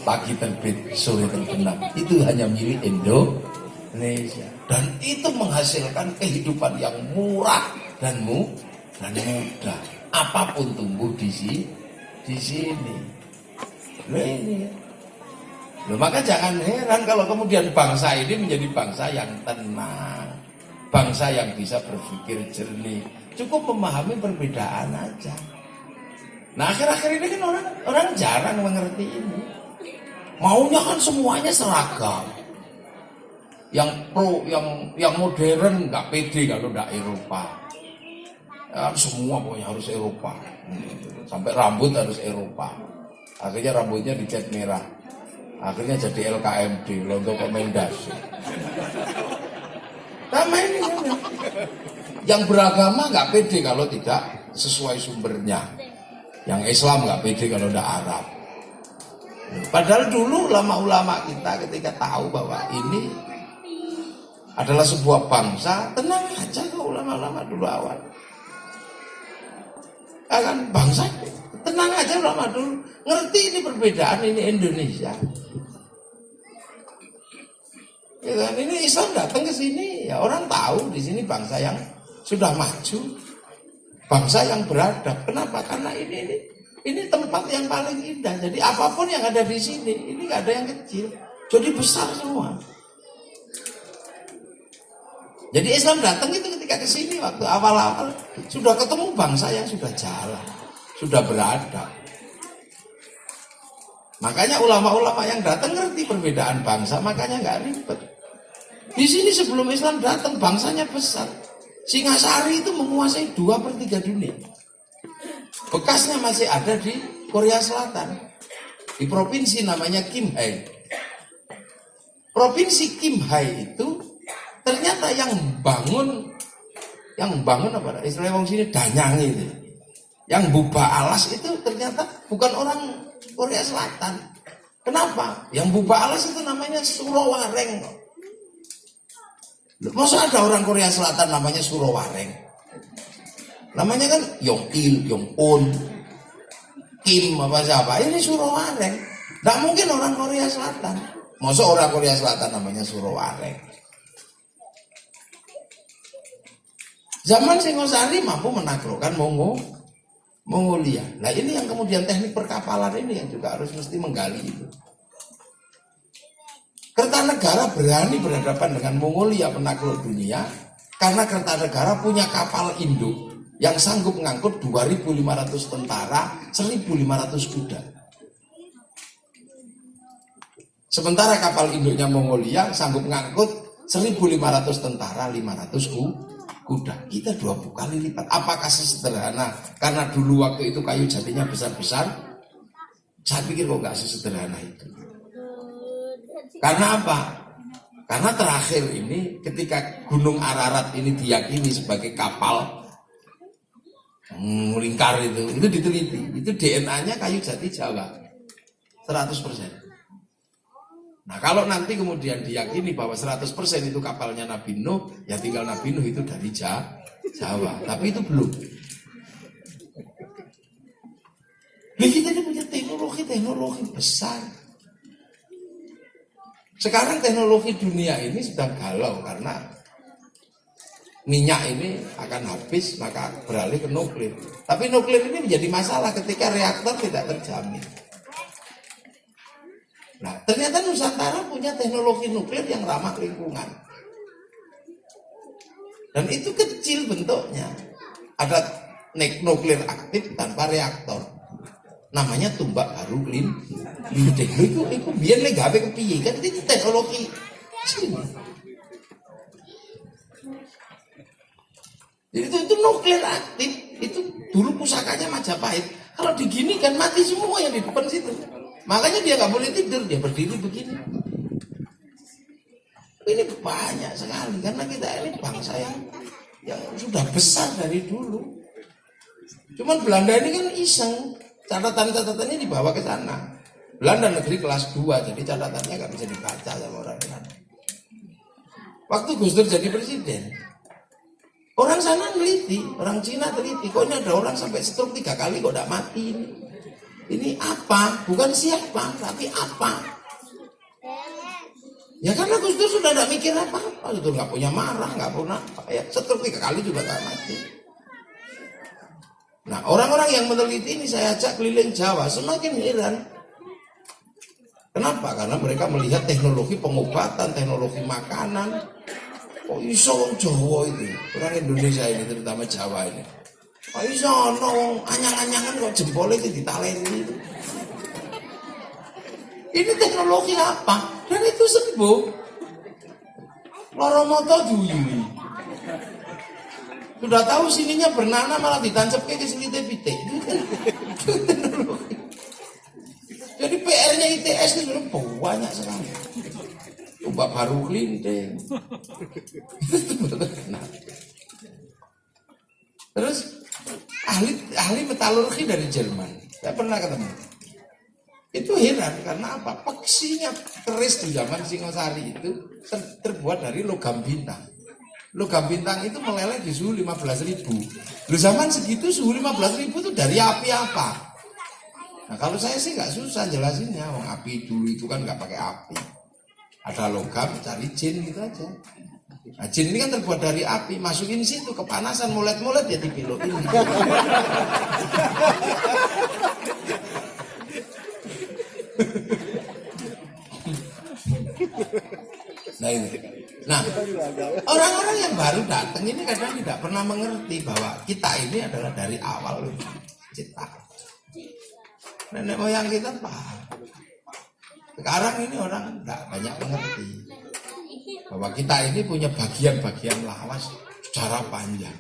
pagi terbit, sore terbenam. Itu hanya milik Indonesia. Dan itu menghasilkan kehidupan yang murah dan mudah. Apapun tumbuh di sini. Loh, maka jangan heran kalau kemudian bangsa ini menjadi bangsa yang tenang, bangsa yang bisa berpikir jernih, cukup memahami perbedaan aja. Nah, akhir-akhir ini kan orang jarang mengerti ini. Maunya kan semuanya seragam. Yang yang modern nggak pede kalau nggak Eropa. Ya, semua pokoknya harus Eropa. Sampai rambut harus Eropa. Akhirnya rambutnya dicat merah. Akhirnya jadi LKMD, Lonto Komendas. Sama ini kan. Yang beragama nggak pede kalau tidak sesuai sumbernya. Yang Islam nggak pede kalau tidak Arab. Padahal dulu ulama-ulama kita ketika tahu bahwa ini adalah sebuah bangsa, tenang aja kok ulama-ulama dulu awal. Kan bangsa, tenang aja ulama dulu. Ngerti ini perbedaan, ini Indonesia. Ya kan, ini Islam datang ke sini, ya orang tahu di sini bangsa yang sudah maju, bangsa yang beradab. Kenapa? Karena ini tempat yang paling indah. Jadi apapun yang ada di sini, ini nggak ada yang kecil, jadi besar semua. Jadi Islam datang itu ketika ke sini waktu awal-awal sudah ketemu bangsa yang sudah jalan, sudah beradab. Makanya ulama-ulama yang datang ngerti perbedaan bangsa, makanya nggak ribet. Di sini sebelum Islam datang bangsanya besar, Singasari itu menguasai 2/3 dunia. Bekasnya masih ada di Korea Selatan. Di provinsi namanya Kimhae. Provinsi Kimhae itu ternyata yang bangun apa? Istilah wong sini danyang itu. Yang buba alas itu ternyata bukan orang Korea Selatan. Kenapa? Yang buba alas itu namanya Surowareng. Masa ada orang Korea Selatan namanya Surowareng? Namanya kan Yong-il, Yong-un, Kim apa siapa? Ini Surowareng. Tidak mungkin orang Korea Selatan. Masa orang Korea Selatan namanya Surowareng? Zaman Singosari mampu menaklukkan Mongolia. Nah ini yang kemudian teknik perkapalan ini yang juga harus mesti menggali itu. Kertanegara berani berhadapan dengan Mongolia penakluk dunia karena Kertanegara punya kapal induk yang sanggup mengangkut 2.500 tentara, 1.500 kuda. Sementara kapal induknya Mongolia sanggup mengangkut 1.500 tentara, 500 kuda. Kita 20 kali lipat. Apakah sesederhana? Karena dulu waktu itu kayu jatinya besar-besar. Saya pikir kok nggak sesederhana itu. Karena apa? Karena terakhir ini ketika Gunung Ararat ini diyakini sebagai kapal melingkar itu diteliti. Itu DNA-nya kayu jati Jawa 100%. Nah kalau nanti kemudian diyakini bahwa 100% itu kapalnya Nabi Nuh, ya tinggal Nabi Nuh itu dari Jawa. Tapi itu belum. Nah, kita ini punya teknologi besar. Sekarang teknologi dunia ini sedang galau karena minyak ini akan habis, maka beralih ke nuklir. Tapi nuklir ini menjadi masalah ketika reaktor tidak terjamin. Nah, ternyata Nusantara punya teknologi nuklir yang ramah lingkungan. Dan itu kecil bentuknya. Ada nuklir aktif tanpa reaktor. Namanya tumbak baru lindek. Itu biar gawe kepiye kan itu teknologi sini. Jadi itu nuklir aktif. Itu dulu pusakanya Majapahit. Kalau diginikan mati semua yang di depan situ. Makanya dia nggak boleh tidur, dia berdiri begini. Ini banyak sekali karena kita ini bangsa yang sudah besar dari dulu. Cuman Belanda ini kan iseng, catatan-catatannya dibawa ke sana. Belanda negeri kelas 2, jadi catatannya nggak bisa dibaca sama orang Belanda. Waktu Gus Dur jadi presiden, orang sana neliti, orang Cina teliti, kok ini ada orang sampai stroke 3 kali kok tidak mati ini. Ini apa? Bukan siapa, tapi apa? Ya karena Gus Dur sudah tidak mikir apa-apa. Gus Dur nggak punya marah, nggak punya apa. Ya stroke 3 kali juga nggak mati. Nah orang-orang yang meneliti ini saya ajak keliling Jawa semakin heran. Kenapa? Karena mereka melihat teknologi pengobatan, teknologi makanan. Oh iso wong Jawa itu, orang Indonesia ini terutama Jawa ini. Oh iso ono anyang-anyangan kok jempolnya itu ditaleni. Ini teknologi apa? Dan itu sembuh. Loro moto duyui. Sudah tahu sininya bernanah malah ditancapke ke sini pitik. Jadi PR-nya ITS itu banyak sekali. Coba baru kelinding. Terus ahli metalurgi dari Jerman, saya pernah ketemu. Itu heran karena apa? Peksinya keris di zaman Singosari itu terbuat dari logam bintang. Logam bintang itu meleleh di suhu 15.000. Lu zaman segitu suhu 15.000 itu dari api apa? Nah kalau saya sih nggak susah jelasinnya. Wong api dulu itu kan nggak pakai api. Ada logam, cari jin gitu aja. Nah jin ini kan terbuat dari api. Masukin situ kepanasan, mulet-mulet ya dibelokin. Nah ini. Nah orang-orang yang baru datang ini kadang tidak pernah mengerti bahwa kita ini adalah dari awal ciptaan. Nenek moyang kita paham. Sekarang ini orang tidak banyak mengerti bahwa kita ini punya bagian-bagian lawas sejarah panjang.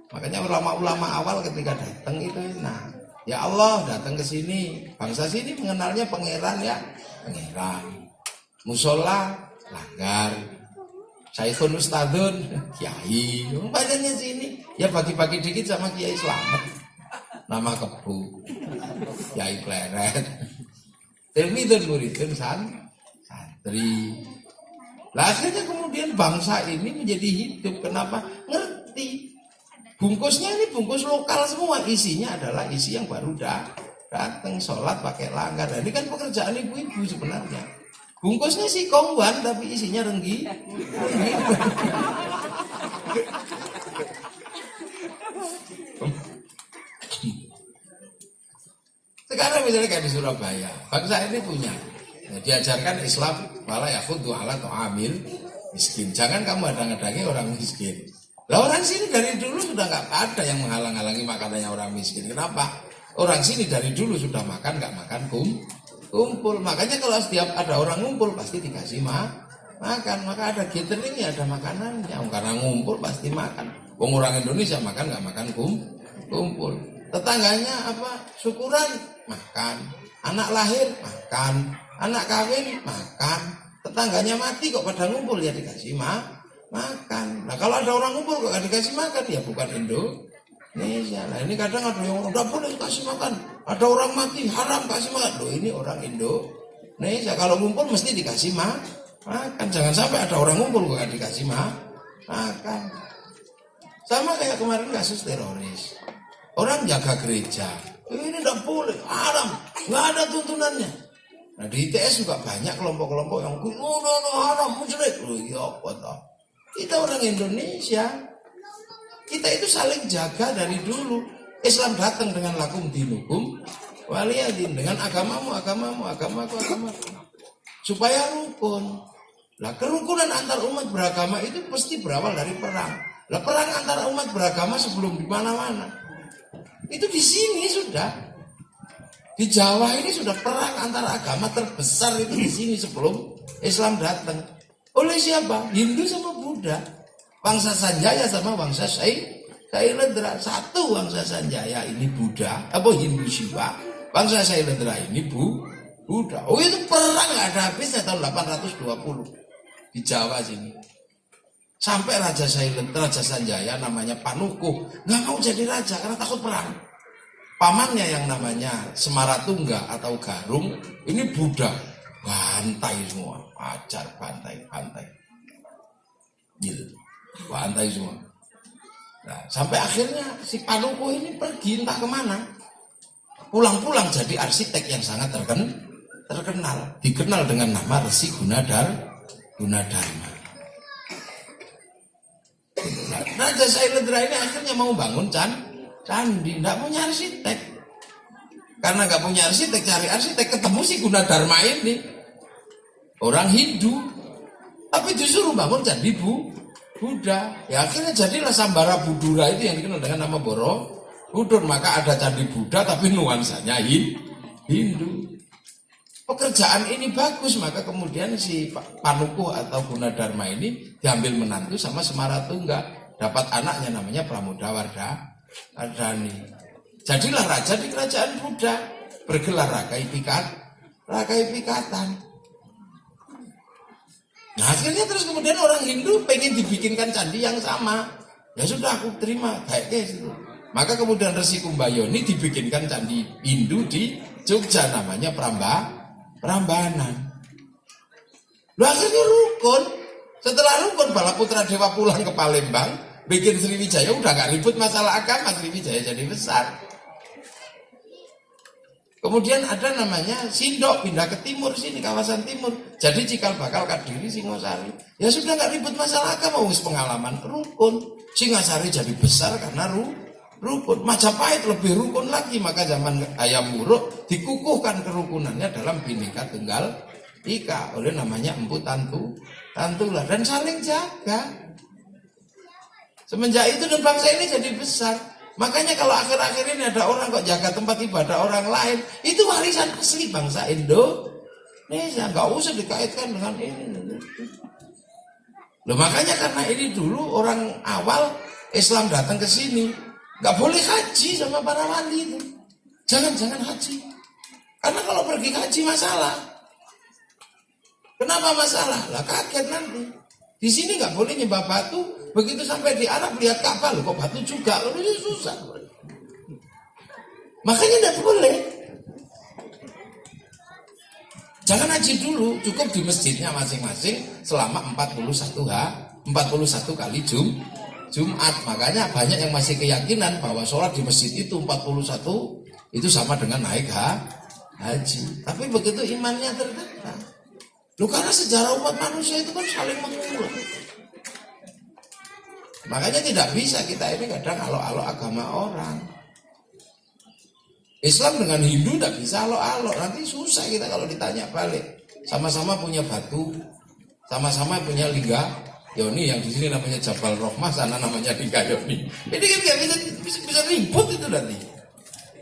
Makanya ulama-ulama awal ketika datang itu, nah, ya Allah datang ke sini, bangsa sini mengenalnya pangeran ya, pangeran. Musola, langgar. Saikhun Ustadun, kiai. Banyaknya sini, ya bagi-bagi dikit sama Kiai Slamet. Nama kebu, Kiai Pleret. Tilmidun muridun santri. Lah akhirnya kemudian bangsa ini menjadi hidup. Kenapa? Ngerti. Bungkusnya ini bungkus lokal semua, isinya adalah isi yang baru datang sholat pakai langgar. Nah, ini kan pekerjaan ibu-ibu sebenarnya. Bungkusnya sih kongwan tapi isinya renggi. Sekarang misalnya kayak di Surabaya, bangsa ini punya, diajarkan Islam malah ya khudhu ala tu'amil miskin. Jangan kamu hadang-hadangi orang miskin. Lah orang sini dari dulu sudah nggak ada yang menghalang-halangi makanannya orang miskin. Kenapa? Orang sini dari dulu sudah makan nggak makan kumpul. Makanya kalau setiap ada orang ngumpul pasti dikasih makan. Maka ada catering ya ada makanannya. Karena ngumpul pasti makan. Orang Indonesia makan nggak makan kumpul. Tetangganya apa? Syukuran makan. Anak lahir makan. Anak kawin makan. Tetangganya mati kok pada ngumpul ya dikasih makan. Nah kalau ada orang ngumpul kok gak dikasih makan ya bukan Indonesia. Nah ini kadang ada yang udah boleh kasih makan. Ada orang mati haram kasih makan. Loh ini orang Indonesia. Kalau ngumpul mesti dikasih makan. Jangan sampai ada orang ngumpul kok gak dikasih makan. Sama kayak kemarin kasus teroris. Orang jaga gereja. Ini tidak boleh haram. Gak ada tuntunannya. Nah di ITS juga banyak kelompok-kelompok yang haram musyrik. Loh ya apa toh? Kita orang Indonesia, kita itu saling jaga dari dulu. Islam datang dengan lakum dinukum waliyadin, dengan agamamu, agamaku. Supaya rukun. Lah kerukunan antar umat beragama itu pasti berawal dari perang. Lah perang antar umat beragama sebelum di mana-mana. Itu di sini sudah. Di Jawa ini sudah perang antar agama terbesar itu di sini sebelum Islam datang. Oleh siapa? Hindu sama Buddha. Bangsa Sanjaya sama bangsa Sailendra. Satu bangsa Sanjaya ini Buddha. Apa Hindu Shiva. Bangsa Sailendra ini Buddha. Oh itu perang gak ada habisnya tahun 820. Di Jawa sini. Sampai Raja Sanjaya namanya Panukuh. Gak mau jadi raja karena takut perang. Pamannya yang namanya Semaratungga atau Garung. Ini Buddha. Bantai semua, ajar bantai, gitu, bantai semua. Nah, sampai akhirnya si Panukuh ini pergi entah kemana, pulang-pulang jadi arsitek yang sangat terkenal, dikenal dengan nama Resi Gunadarma. Nah, Raja Sailendra ini akhirnya mau bangun candi, tidak punya arsitek. Karena nggak punya arsitek, cari arsitek, ketemu si Gunadarma ini orang Hindu, tapi disuruh bangun candi Buddha. Ya akhirnya jadilah Sambara Budura itu yang dikenal dengan nama Borobudur. Maka ada candi Buddha tapi nuansanya Hindu. Pekerjaan ini bagus, maka kemudian si Panukuh atau Gunadarma ini diambil menantu sama Semaratungga, dapat anaknya namanya Pramodawardhani. Jadilah raja di kerajaan Buddha, bergelar Rakai Pikatan. Nah akhirnya terus kemudian orang Hindu pengen dibikinkan candi yang sama. Ya sudah aku terima, kayak gitu. Maka kemudian Resi Kumbayoni dibikinkan candi Hindu di Jogja namanya Prambanan. Lalu akhirnya rukun. Setelah rukun Balaputra Dewa pulang ke Palembang, bikin Sriwijaya udah gak ribut masalah agama, Sriwijaya jadi besar. Kemudian ada namanya Sindok, pindah ke timur sini, kawasan timur. Jadi Cikal Bakal, Kadiri, Singosari. Ya sudah gak ribut masalah agama, wis pengalaman rukun. Singasari jadi besar karena rukun. Majapahit lebih rukun lagi, maka zaman Hayam Wuruk dikukuhkan kerukunannya dalam Bhinneka Tunggal Ika oleh namanya Empu Tantulah dan saling jaga. Semenjak itu dan bangsa ini jadi besar. Makanya kalau akhir-akhir ini ada orang kok jaga tempat ibadah orang lain, itu warisan asli bangsa Indonesia. Nggak usah dikaitkan dengan ini. Loh makanya karena ini dulu orang awal Islam datang ke sini, nggak boleh haji sama para wali itu. Jangan haji. Karena kalau pergi haji masalah. Kenapa masalah? Lah kaget nanti. Di sini nggak boleh nyembah batu, begitu sampai di Arab lihat Ka'bah, loh kok batu juga, loh ini susah. Makanya nggak boleh. Jangan haji dulu, cukup di masjidnya masing-masing selama 41 kali Jumat. Makanya banyak yang masih keyakinan bahwa sholat di masjid itu 41 itu sama dengan naik haji. Tapi begitu imannya tertata. Loh karena sejarah umat manusia itu kan saling mengulang. Makanya tidak bisa kita ini kadang alok-alok agama orang. Islam dengan Hindu tidak bisa alok-alok. Nanti susah kita kalau ditanya balik. Sama-sama punya batu, sama-sama punya lingga Yoni, yang di sini namanya Jabal Rohmah, sana namanya lingga Yoni. Ini kan nggak bisa ribut itu nanti.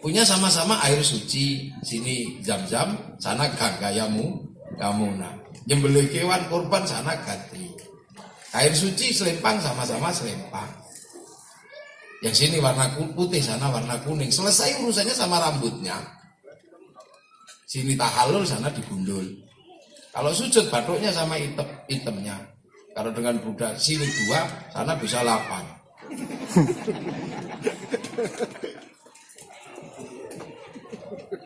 Punya sama-sama air suci, sini Zam-Zam, sana Gangga Yamuna. Nyembelih kewan kurban sana ganti. Air suci selempang sama-sama selempang. Yang sini warna putih, sana warna kuning. Selesai urusannya sama rambutnya. Sini tahallul, sana digundul. Kalau sujud batuknya sama itemnya. Kalau dengan Buddha, sini 2, sana bisa 8.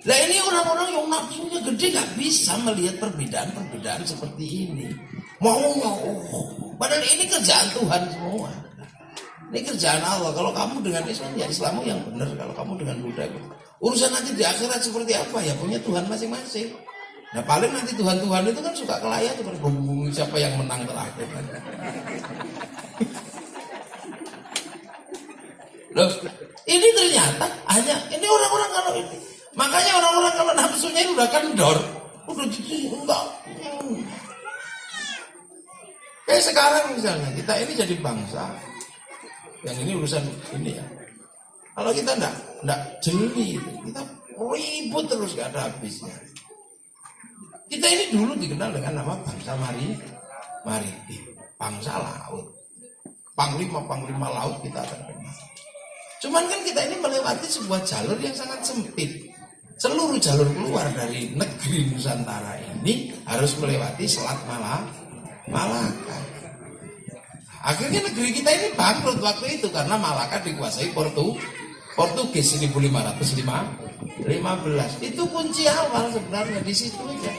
Nah ini orang-orang yang nafsunya gede nggak bisa melihat perbedaan-perbedaan seperti ini. Mau. Padahal ini kerjaan Tuhan semua. Ini kerjaan Allah. Kalau kamu dengan Islam, ya Islammu yang benar. Kalau kamu dengan Buddha, urusan nanti di akhirat seperti apa ya punya Tuhan masing-masing. Nah paling nanti Tuhan-Tuhan itu kan suka kelayan, itu berbunyi siapa yang menang terakhir. Loh, ini ternyata hanya ini orang-orang kalau ini. Makanya orang-orang kalau nafsunya udah kendor, udah enggak. Kayak sekarang misalnya kita ini jadi bangsa. Yang ini urusan ini ya. Kalau kita enggak jeli, kita ribut terus gak ada habisnya. Kita ini dulu dikenal dengan nama bangsa maritim, bangsa laut. Panglima laut kita terkenal. Cuman kan kita ini melewati sebuah jalur yang sangat sempit. Seluruh jalur keluar dari negeri Nusantara ini harus melewati Selat Malaka. Akhirnya negeri kita ini bangkrut waktu itu karena Malaka dikuasai Portugis 1515. Itu kunci awal sebenarnya di situ aja.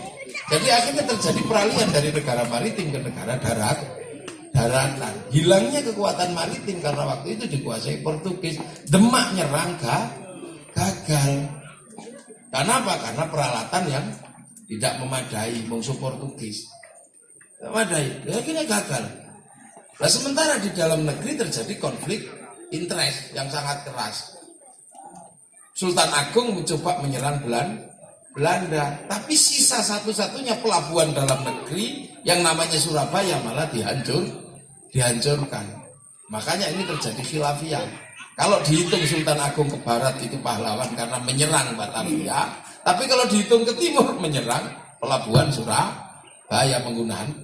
Jadi akhirnya terjadi peralihan dari negara maritim ke negara daratan. Hilangnya kekuatan maritim karena waktu itu dikuasai Portugis. Demak nyerang gagal. Kenapa? Karena peralatan yang tidak memadai musuh Portugis. Tidak memadai. Akhirnya gagal. Nah sementara di dalam negeri terjadi konflik interest yang sangat keras. Sultan Agung mencoba menyerang Belanda, tapi sisa satu-satunya pelabuhan dalam negeri yang namanya Surabaya malah dihancurkan. Makanya ini terjadi khilafiyah. Kalau dihitung Sultan Agung ke barat itu pahlawan karena menyerang Batavia, tapi kalau dihitung ke timur menyerang pelabuhan Surabaya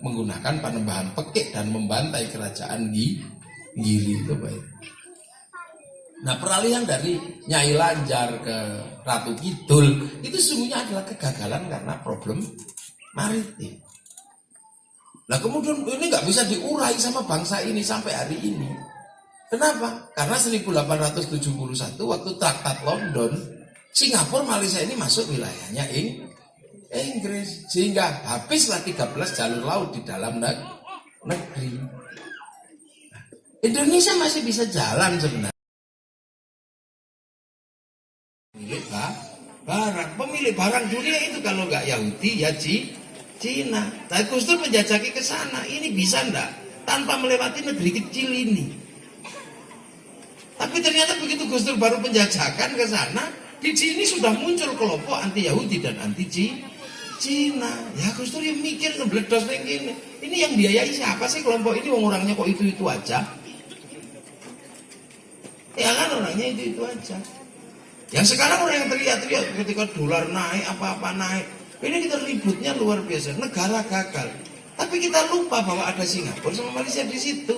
menggunakan Panembahan Pekik dan membantai kerajaan Giri itu baik. Nah peralihan dari Nyai Lanjar ke Ratu Kidul itu sesungguhnya adalah kegagalan karena problem maritim. Nah kemudian ini nggak bisa diurai sama bangsa ini sampai hari ini. Kenapa? Karena 1871 waktu Traktat London, Singapura, Malaysia ini masuk wilayahnya Inggris. Sehingga habislah 13 jalur laut di dalam negeri. Indonesia masih bisa jalan sebenarnya. Pemilik barang dunia itu kalau nggak Yahudi ya Cina. Nah Gus Dur menjajaki ke sana. Ini bisa enggak tanpa melewati negeri kecil ini? Tapi ternyata begitu Gus Dur baru penjajakan ke sana, di sini sudah muncul kelompok anti Yahudi dan anti Cina. Ya Gus Dur yang mikir ngebledos kayak gini. Ini yang biayai siapa sih kelompok ini? Orangnya kok itu aja? Ya kan orangnya itu aja. Yang sekarang orang yang teriak-teriak ketika dolar naik, apa-apa naik. Ini kita ributnya luar biasa. Negara gagal. Tapi kita lupa bahwa ada Singapura sama Malaysia di situ.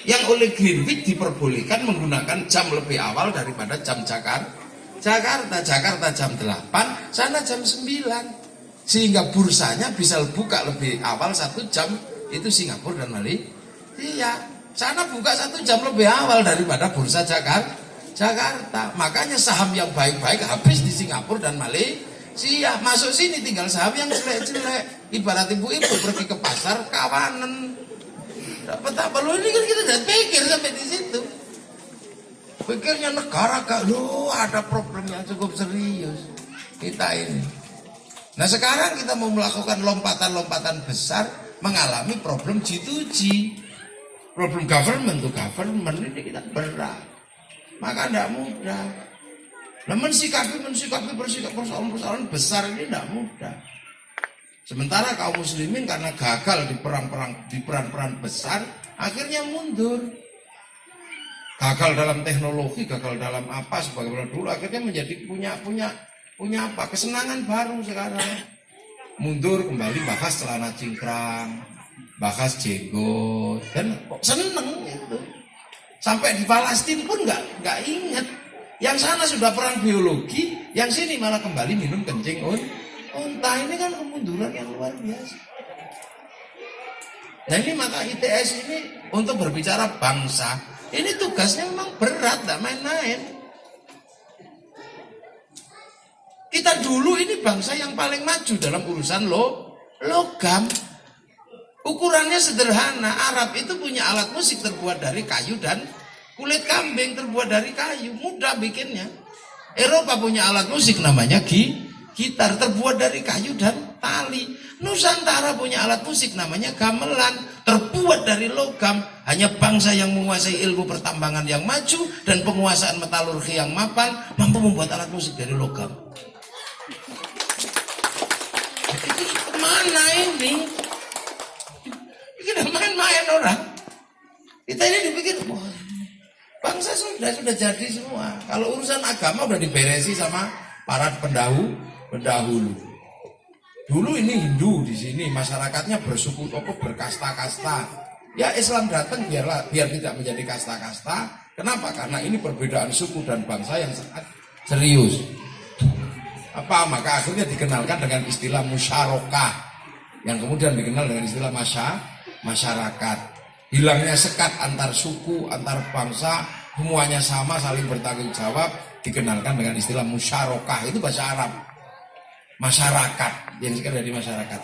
Yang oleh Greenwich diperbolehkan menggunakan jam lebih awal daripada jam Jakarta jam 8, sana jam 9. Sehingga bursanya bisa buka lebih awal 1 jam, itu Singapura dan Malaysia. Iya, sana buka 1 jam lebih awal daripada bursa Jakarta. Makanya saham yang baik-baik habis di Singapura dan Malaysia. Masuk sini tinggal saham yang jelek-jelek. Ibarat ibu-ibu pergi ke pasar kawanan. Dapat apa lo ini kan kita udah pikir sampai di situ. Pikirnya negara ada problem yang cukup serius kita ini. Nah sekarang kita mau melakukan lompatan-lompatan besar, mengalami problem G2G, problem government to government, ini kita berat. Maka tidak mudah. Nah mensikapi persoalan-persoalan besar ini tidak mudah. Sementara kaum muslimin karena gagal di peran-peran besar, akhirnya mundur. Gagal dalam teknologi, gagal dalam apa sebagaimana dulu, akhirnya menjadi punya apa? Kesenangan baru sekarang. Mundur kembali bahas celana cingkrang, bahas jenggot, dan kok seneng itu. Sampai di Palestina pun nggak ingat. Yang sana sudah perang biologi, yang sini malah kembali minum kencing unta. Ini kan kemunduran yang luar biasa. Nah ini maka ITS ini untuk berbicara bangsa, ini tugasnya memang berat, tidak main-main. Kita dulu ini bangsa yang paling maju dalam urusan logam. Ukurannya sederhana. Arab itu punya alat musik terbuat dari kayu dan kulit kambing terbuat dari kayu, mudah bikinnya. Eropa punya alat musik namanya gitar terbuat dari kayu dan tali. Nusantara punya alat musik namanya gamelan terbuat dari logam. Hanya bangsa yang menguasai ilmu pertambangan yang maju dan penguasaan metalurgi yang mapan mampu membuat alat musik dari logam. Itu mana ini? Kita main-main orang. Kita ini dipikir, wah, bangsa sudah jadi semua. Kalau urusan agama udah diberesi sama para pendahulu. Dulu ini Hindu di sini, masyarakatnya bersuku tokoh berkasta-kasta. Ya Islam datang biar tidak menjadi kasta-kasta. Kenapa? Karena ini perbedaan suku dan bangsa yang sangat serius. Maka akhirnya dikenalkan dengan istilah musyarakah, yang kemudian dikenal dengan istilah masyarakat. Hilangnya sekat antar suku, antar bangsa, semuanya sama, saling bertanggung jawab, dikenalkan dengan istilah musyarakah. Itu bahasa Arab. Masyarakat, yang sekarang dari masyarakat.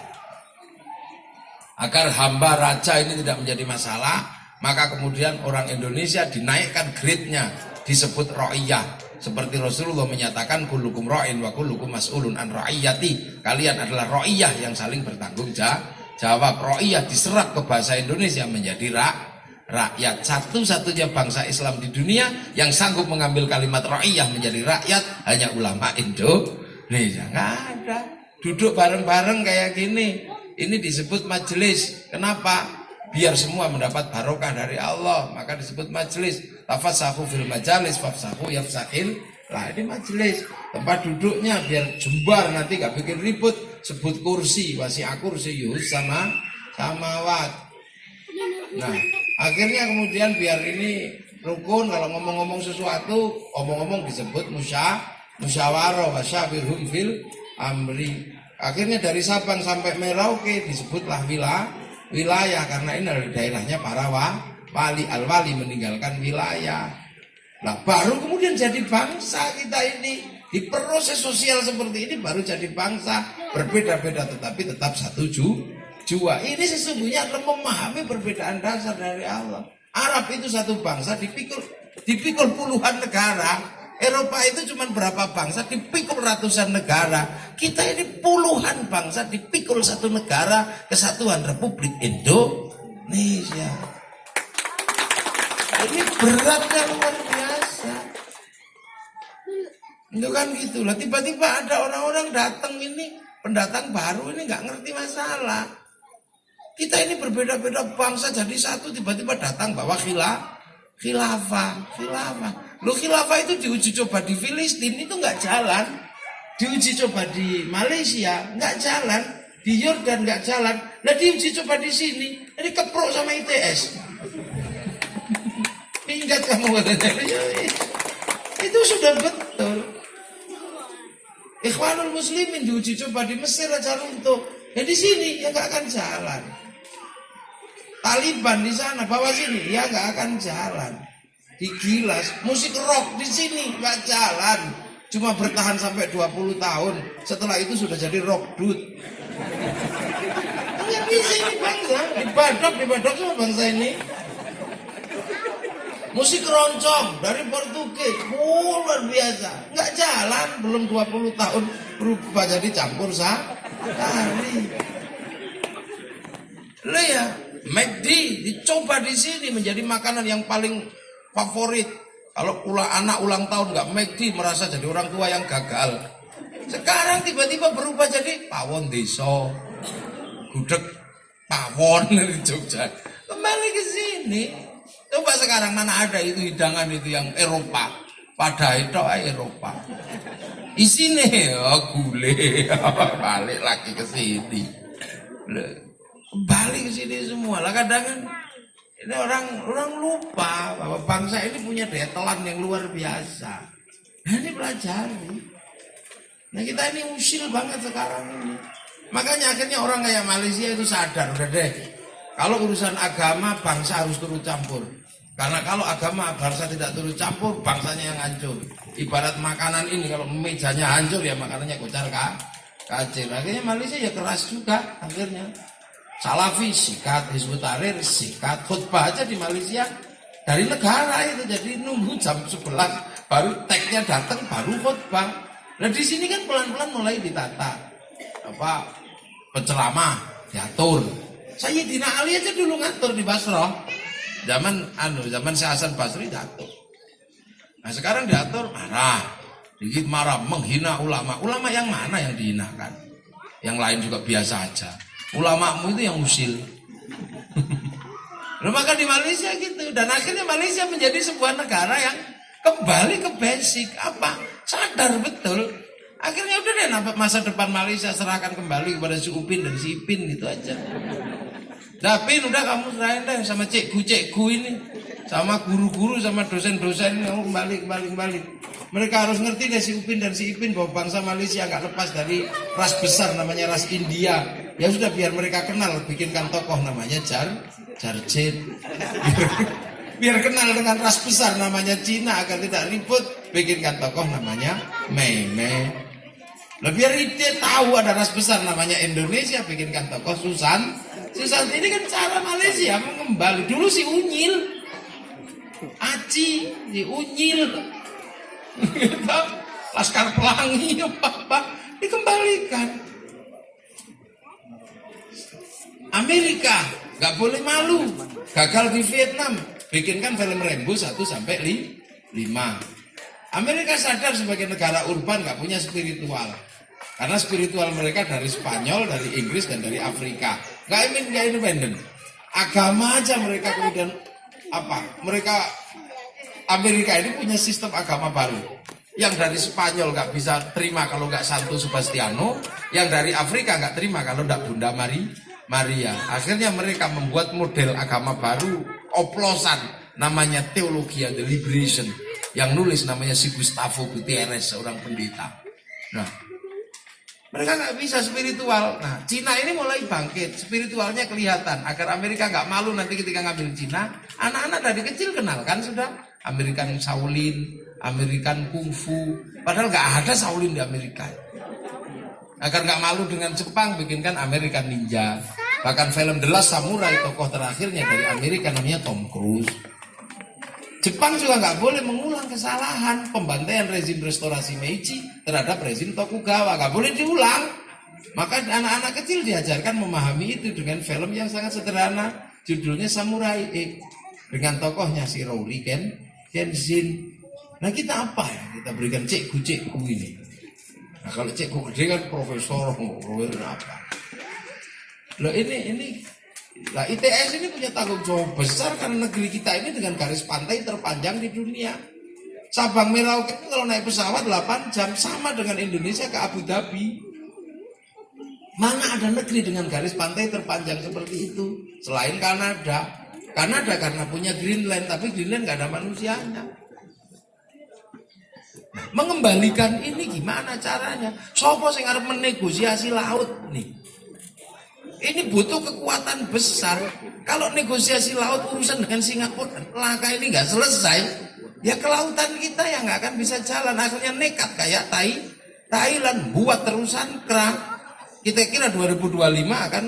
Agar hamba raja ini tidak menjadi masalah, maka kemudian orang Indonesia dinaikkan grade-nya, disebut ra'iyah. Seperti Rasulullah menyatakan kullukum ra'in wa kullukum mas'ulun an ra'iyati. Kalian adalah ra'iyah yang saling bertanggung jawab. Ra'iyah diserap ke bahasa Indonesia menjadi rakyat. Satu-satunya bangsa Islam di dunia yang sanggup mengambil kalimat ra'iyah menjadi rakyat hanya ulama Indonesia. Nggak ada. Duduk bareng-bareng kayak gini. Ini disebut majelis. Kenapa? Biar semua mendapat barokah dari Allah, maka disebut majelis. Tafassahu fil majalis fafsahu yafsahil. Lah ini majelis, tempat duduknya biar jembar, nanti gak bikin ribut. Sebut kursi, wasi'a kursiyus sama samawat. Nah, akhirnya kemudian biar ini rukun, kalau ngomong-ngomong sesuatu, omong-omong disebut musyawarah wasyawirhum fil amri. Akhirnya dari Sabang sampai Merauke disebutlah wilayah, karena ini adalah daerahnya para wali. Al-wali meninggalkan wilayah. Nah baru kemudian jadi bangsa kita ini. Di proses sosial seperti ini baru jadi bangsa. Berbeda-beda tetapi tetap satu jua. Ini sesungguhnya adalah memahami perbedaan dasar dari Allah. Arab itu satu bangsa dipikul puluhan negara. Eropa itu cuma berapa bangsa dipikul ratusan negara. Kita ini puluhan bangsa dipikul satu negara, Kesatuan Republik Indonesia. Ini beratnya luar biasa. Itu kan gitulah. Tiba-tiba ada orang-orang datang ini, pendatang baru ini nggak ngerti masalah. Kita ini berbeda-beda bangsa jadi satu, tiba-tiba datang bawa khilafah. Loh khilafah itu diuji coba di Filistin itu nggak jalan, diuji coba di Malaysia nggak jalan. Di Yordan nggak jalan, nah diuji coba di sini, ini keprok sama ITS. Ingat kamu katanya, itu sudah betul. Ikhwanul Muslimin diuji coba di Mesir aja runtuh, ya di sini ya nggak akan jalan. Taliban di sana bawah sini, ya nggak akan jalan. Digilas, musik rock di sini nggak jalan. Cuma bertahan sampai 20 tahun. Setelah itu sudah jadi rock dude. Nggak bisa ini bangsa. Dibadok sama bangsa ini. Musik keroncong dari Portugis. Luar biasa. Nggak jalan. Belum 20 tahun berubah jadi campur sari. Lah ya, McD dicoba di sini menjadi makanan yang paling favorit. Kalau anak ulang tahun nggak McD merasa jadi orang tua yang gagal. Sekarang tiba-tiba berubah jadi pawon desa, gudeg pawon dari Jogja. Kembali ke sini. Coba sekarang mana ada itu hidangan itu yang Eropa. Pada itu Eropa. Isine gule. Balik lagi ke sini. Kembali ke sini semua. Lah kadang kan ini orang lupa bahwa bangsa ini punya daya telan yang luar biasa. Nah ini pelajari. Nah kita ini usil banget sekarang ini. Makanya akhirnya orang kayak Malaysia itu sadar, udah deh. Kalau urusan agama bangsa harus turut campur. Karena kalau agama bangsa tidak turut campur, bangsanya yang hancur. Ibarat makanan ini kalau mejanya hancur ya makanannya kocar kacir. Akhirnya Malaysia ya keras juga akhirnya. Salafi sikat, Hizbut Tahrir sikat, khutbah aja di Malaysia dari negara itu, jadi nunggu jam 11 baru tagnya datang baru khutbah. Nah di sini kan pelan-pelan mulai ditata penceramah diatur. Sayyidina Ali aja dulu ngatur di Basrah. Zaman Syekh Hasan Basri diatur. Nah sekarang diatur marah, dikit marah menghina ulama. Ulama yang mana yang dihinakan? Yang lain juga biasa aja. Ulamamu itu yang usil. Nah, maka di Malaysia gitu. Dan akhirnya Malaysia menjadi sebuah negara yang kembali ke basic. Sadar betul. Akhirnya udah deh masa depan Malaysia serahkan kembali kepada si Upin dan si Ipin gitu aja. Dapin udah kamu serahin deh sama cikgu ini. Sama guru-guru sama dosen-dosen kamu kembali. Mereka harus ngerti deh si Upin dan si Ipin bahwa bangsa Malaysia gak lepas dari ras besar namanya ras India. Ya sudah biar mereka kenal, bikinkan tokoh namanya Jarjit. Biar kenal dengan ras besar namanya Cina agar tidak ribut, bikinkan tokoh namanya Meme. Nah, biar dia tahu ada ras besar namanya Indonesia, bikinkan tokoh Susan. Ini kan cara Malaysia mengembali. Dulu si Unyil, Aci, si Unyil. Laskar Pelangi apa dikembalikan. Amerika nggak boleh malu, gagal di Vietnam, bikinkan film Rambo 1 sampai 5. Amerika sadar sebagai negara urban nggak punya spiritual, karena spiritual mereka dari Spanyol, dari Inggris dan dari Afrika, nggak independen. Agama aja mereka kemudian Amerika ini punya sistem agama baru. Yang dari Spanyol nggak bisa terima kalau nggak Santo Sebastiano, yang dari Afrika nggak terima kalau nggak Bunda Maria. Akhirnya mereka membuat model agama baru, oplosan, namanya Teologia the Liberation. Yang nulis namanya si Gustavo Gutierrez, seorang pendeta. Nah, mereka nggak bisa spiritual. Nah, Cina ini mulai bangkit, spiritualnya kelihatan. Agar Amerika nggak malu nanti ketika ngambil Cina, anak-anak dari kecil kenal kan sudah American Shaolin, American Kungfu. Padahal nggak ada Shaolin di Amerika. Agar nggak malu dengan Jepang, bikinkan American Ninja. Bahkan film The Last Samurai, tokoh terakhirnya dari Amerika namanya Tom Cruise. Jepang juga nggak boleh mengulang kesalahan pembantaian rezim restorasi Meiji terhadap rezim Tokugawa, nggak boleh diulang. Maka anak-anak kecil diajarkan memahami itu dengan film yang sangat sederhana, judulnya Samurai X, dengan tokohnya si Rory Kenshin. Nah kita apa ya? Kita berikan cikgu ini. Nah kalau cikgu gede kan profesor apa? Loh ini lah ITS ini punya tanggung jawab besar karena negeri kita ini dengan garis pantai terpanjang di dunia. Sabang Merauke itu kalau naik pesawat 8 jam sama dengan Indonesia ke Abu Dhabi. Mana ada negeri dengan garis pantai terpanjang seperti itu selain Kanada. Kanada karena punya Greenland, tapi Greenland nggak ada manusianya. Mengembalikan ini gimana caranya? Sopo sing arep menegosiasi laut nih? Ini butuh kekuatan besar. Kalau negosiasi laut urusan dengan Singapura, langkah ini nggak selesai, ya kelautan kita yang nggak akan bisa jalan. Akhirnya nekat kayak Thailand buat terusan kerang. Kita kira 2025 akan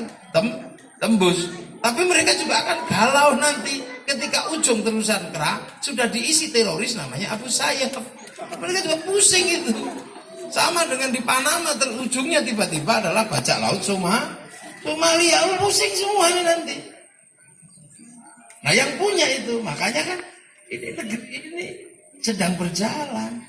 tembus, tapi mereka juga akan galau nanti ketika ujung terusan kerang sudah diisi teroris namanya Abu Sayyaf. Mereka juga pusing itu. Sama dengan di Panama, terujungnya tiba-tiba adalah bajak laut Somalia. Pusing semuanya nanti. Nah yang punya itu, makanya kan ini sedang berjalan.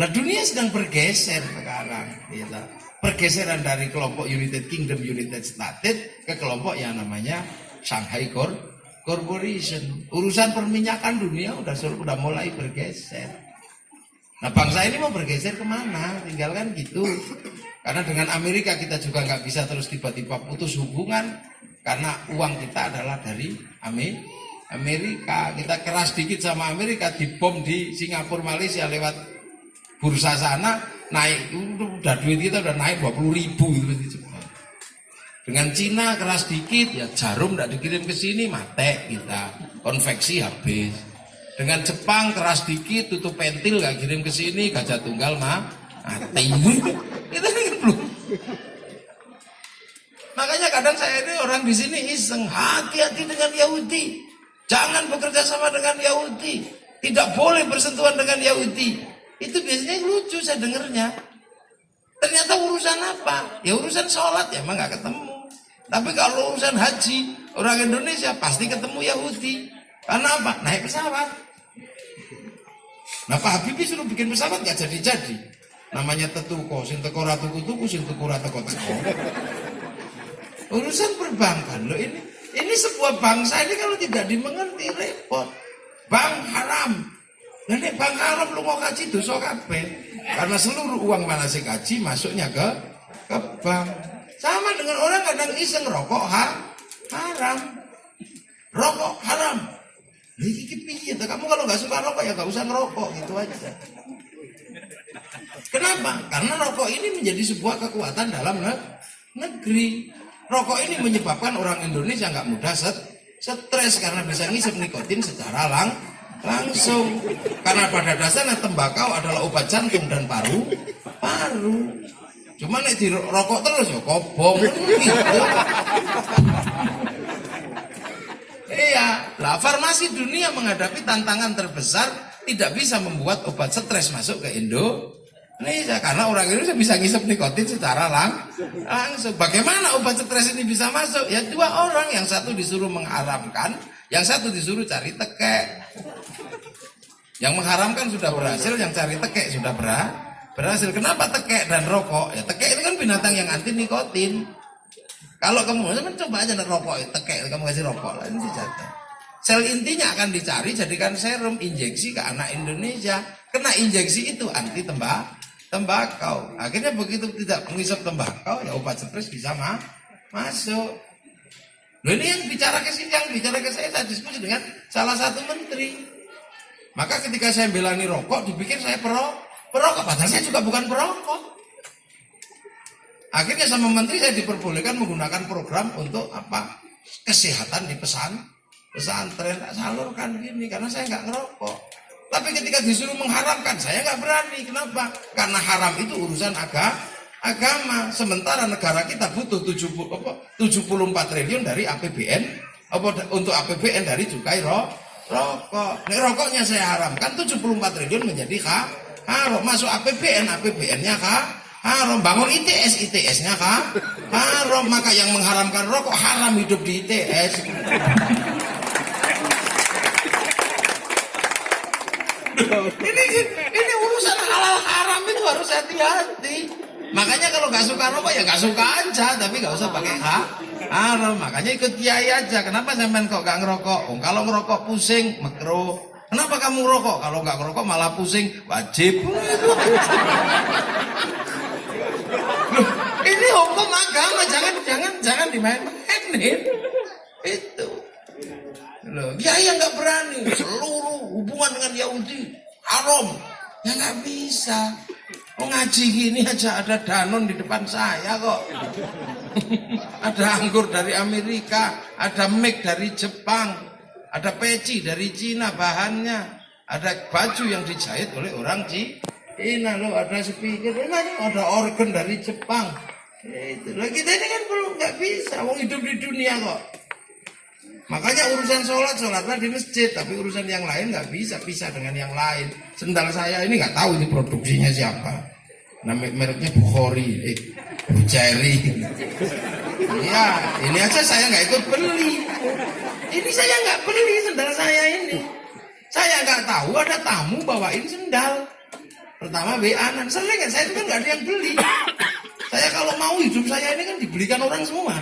Nah dunia sedang bergeser sekarang. Gitu. Pergeseran dari kelompok United Kingdom, United States ke kelompok yang namanya Shanghai Corporation. Urusan perminyakan dunia udah mulai bergeser. Nah bangsa ini mau bergeser kemana? Tinggalkan gitu. Karena dengan Amerika kita juga nggak bisa terus tiba-tiba putus hubungan, karena uang kita adalah dari Amerika. Kita keras dikit sama Amerika, dibom di Singapura, Malaysia lewat bursa sana, naik udah duit kita udah naik 20.000 gitu. Dengan Cina keras dikit, ya jarum tidak dikirim ke sini, mate kita, konveksi habis. Dengan Jepang keras dikit, tutup pentil nggak kirim ke sini, gajah tunggal mati. Kita kan belum. Makanya kadang saya ini orang di sini iseng, hati-hati dengan Yahudi, jangan bekerja sama dengan Yahudi, tidak boleh bersentuhan dengan Yahudi. Itu biasanya lucu saya dengernya. Ternyata urusan apa? Ya urusan sholat ya emang nggak ketemu. Tapi kalau urusan haji, orang Indonesia pasti ketemu Yahudi. Karena apa? Naik pesawat. Nah Pak Habibie suruh bikin pesawat nggak jadi-jadi. Namanya tetuko, sing teko ra tuku-tuku, sing tuku ra teko-teko. Urusan perbankan loh ini sebuah bangsa ini kalau tidak dimengerti repot. Bank haram. Nah nek bank haram lu mau kaji dosa kabeh. Karena seluruh uang manasik haji masuknya ke bank. Sama dengan orang kadang iseng rokok haram. Rokok haram. Iki piye? Kamu kalau nggak suka rokok ya nggak usah ngerokok, gitu aja. Kenapa? Karena rokok ini menjadi sebuah kekuatan dalam negeri. Rokok ini menyebabkan orang Indonesia nggak mudah stres karena bisa ngisep nikotin secara langsung. Karena pada dasarnya tembakau adalah obat jantung dan paru. Cuma nek dirokok terus ya kobong gitu. Iya, lah farmasi dunia menghadapi tantangan terbesar, tidak bisa membuat obat stres masuk ke Indonesia karena orang Indonesia bisa ngisep nikotin secara langsung. Bagaimana obat stres ini bisa masuk? Ya dua orang, yang satu disuruh mengharamkan, yang satu disuruh cari tekek. Yang mengharamkan sudah berhasil, yang cari tekek sudah berhasil. Kenapa tekek dan rokok? Ya tekek itu kan binatang yang anti nikotin. Kalau kamu coba aja rokok, tekek, kamu kasih rokok lah, ini jatuh. Sel intinya akan dicari, jadikan serum, injeksi ke anak Indonesia. Kena injeksi itu anti tembakau. Akhirnya begitu tidak mengisap tembakau, ya obat stres bisa masuk. Loh ini yang bicara ke saya diskusi dengan salah satu menteri. Maka ketika saya belani rokok, dipikir saya perokok, padahal saya juga bukan perokok. Akhirnya sama menteri saya diperbolehkan menggunakan program untuk apa? Kesehatan di pesantren. Tak salurkan gini karena saya nggak ngerokok. Tapi ketika disuruh mengharamkan, saya nggak berani. Kenapa? Karena haram itu urusan agama. Sementara negara kita butuh 74 triliun dari APBN. Untuk APBN dari cukai rokok. Nih rokoknya saya haramkan, 74 triliun menjadi haram. Masuk APBN-nya haram. Bangun ITS-nya haram. Maka yang mengharamkan rokok haram hidup di ITS. Ini urusan halal haram itu harus hati-hati. Makanya kalau nggak suka rokok ya nggak suka aja, tapi nggak usah pakai haram. Makanya ikut kiai aja. Kenapa sampean kok nggak ngerokok? Kalau ngerokok pusing, makruh. Kenapa kamu ngerokok? Kalau nggak ngerokok malah pusing, wajib. Loh, ini hukum agama, jangan dimain-mainin. Itu. Loh, kiai yang nggak berani seluruh hubungan dengan Yahudi haram. Ya nggak bisa. Ngaji gini aja ada Danon di depan saya kok. Ada anggur dari Amerika, ada mic dari Jepang, ada peci dari Cina bahannya, ada baju yang dijahit oleh orang Cina loh, ada speaker, ada organ dari Jepang. Itu loh, kita ini kan belum nggak bisa, mau hidup di dunia kok. Makanya urusan sholatlah di masjid, tapi urusan yang lain nggak bisa pisah dengan yang lain. Sendal saya ini nggak tahu ini produksinya siapa. Mereknya Bukhari, Buceri. Iya, ini aja saya nggak ikut beli. Ini saya nggak beli sendal saya ini. Saya nggak tahu ada tamu bawain sendal. Pertama WA-an, sering kan saya itu kan nggak ada yang beli. Saya kalau mau hidup saya ini kan dibelikan orang semua.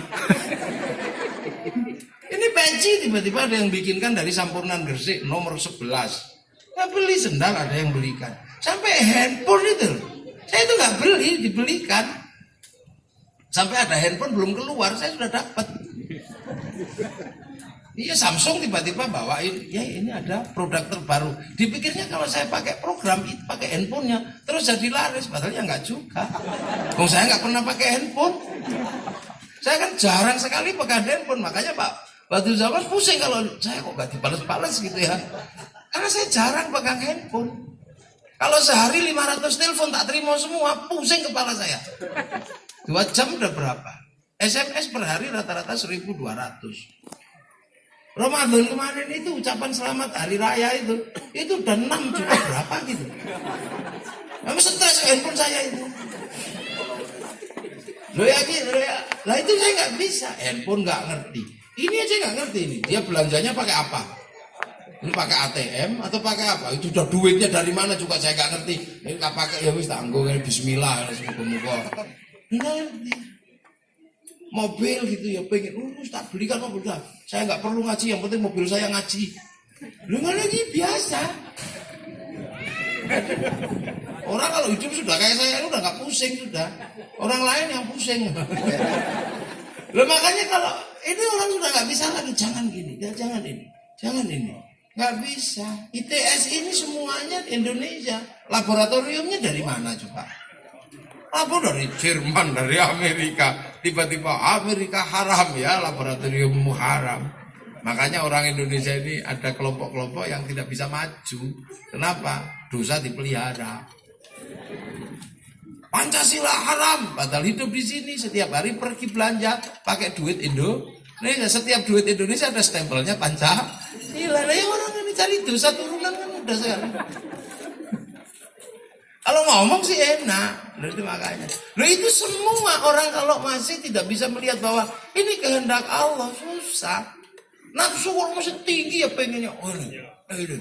Ini peci tiba-tiba ada yang bikinkan dari Sampurnan Gresik nomor 11. Nggak beli sendal ada yang belikan. Sampai handphone itu, saya itu nggak beli, dibelikan. Sampai ada handphone belum keluar, saya sudah dapat. Iya Samsung tiba-tiba bawain, ya ini ada produk terbaru. Dipikirnya kalau saya pakai program, pakai handphonenya, terus jadi laris. Padahal ya nggak juga. Saya nggak pernah pakai handphone. Saya kan jarang sekali pakai handphone, makanya Pak Batu Zaman pusing kalau saya kok gak dibales-bales gitu ya. Karena saya jarang pegang handphone. Kalau sehari 500 telepon tak terima semua, pusing kepala saya. 2 jam udah berapa? SMS per hari rata-rata 1.200. Ramadan kemarin itu ucapan selamat hari raya itu udah 6 juta berapa gitu. Kamu stres handphone saya itu. Loh ya, lah itu saya nggak bisa, handphone nggak ngerti. Ini aja nggak ngerti ini. Dia belanjanya pakai apa? Ini pakai ATM atau pakai apa? Itu udah duitnya dari mana juga saya nggak ngerti. Ini nggak pakai ya wis tanggung ini Bismillah semoga-moga. Nggak ngerti. Mobil gitu ya pengen tak belikan mobil dah. Saya nggak perlu ngaji, yang penting mobil saya ngaji. Lu nggak lagi biasa. Orang kalau hidup sudah kayak saya udah nggak pusing sudah. Orang lain yang pusing. Loh makanya kalau ini orang sudah nggak bisa lagi, jangan gini, jangan ini, nggak bisa. ITS ini semuanya di Indonesia, laboratoriumnya dari mana coba? Dari Jerman, dari Amerika, tiba-tiba Amerika haram ya, laboratorium haram. Makanya orang Indonesia ini ada kelompok-kelompok yang tidak bisa maju. Kenapa? Dosa dipelihara. Pancasila haram, padahal hidup di sini setiap hari pergi belanja pakai duit Indo. Nih setiap duit Indonesia ada stempelnya Pancasila. Lah ya orang ini cari dosa turunan kan udah sekali. Kalau ngomong sih enak, itu makanya. Loh itu semua orang kalau masih tidak bisa melihat bahwa ini kehendak Allah susah. Nafsu kalau masih tinggi ya pengennya ini.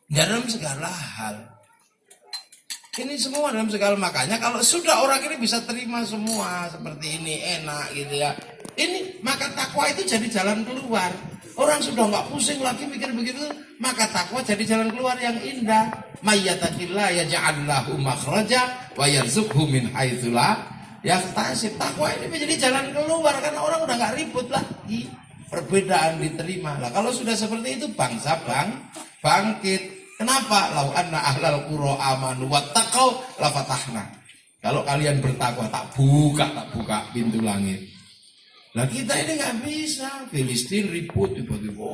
Dalam segala hal. Ini semua dalam segala, makanya kalau sudah orang ini bisa terima semua seperti ini enak gitu ya. Ini maka takwa itu jadi jalan keluar. Orang sudah nggak pusing lagi mikir begitu, maka takwa jadi jalan keluar yang indah. Mayyatakillah yaj'al lahu makhraja wa yarzuqhu min haitsu la yahtasib. Takwa ini menjadi jalan keluar karena orang udah nggak ribut lagi. Perbedaan diterima. Lah kalau sudah seperti itu bangsa bangkit. Kenapa? Lau anna ahlal qura amanu wattaqau la fatahna. Kalau kalian bertakwa tak buka pintu langit. Lah kita ini nggak bisa. Filistin ribut tiba-tiba.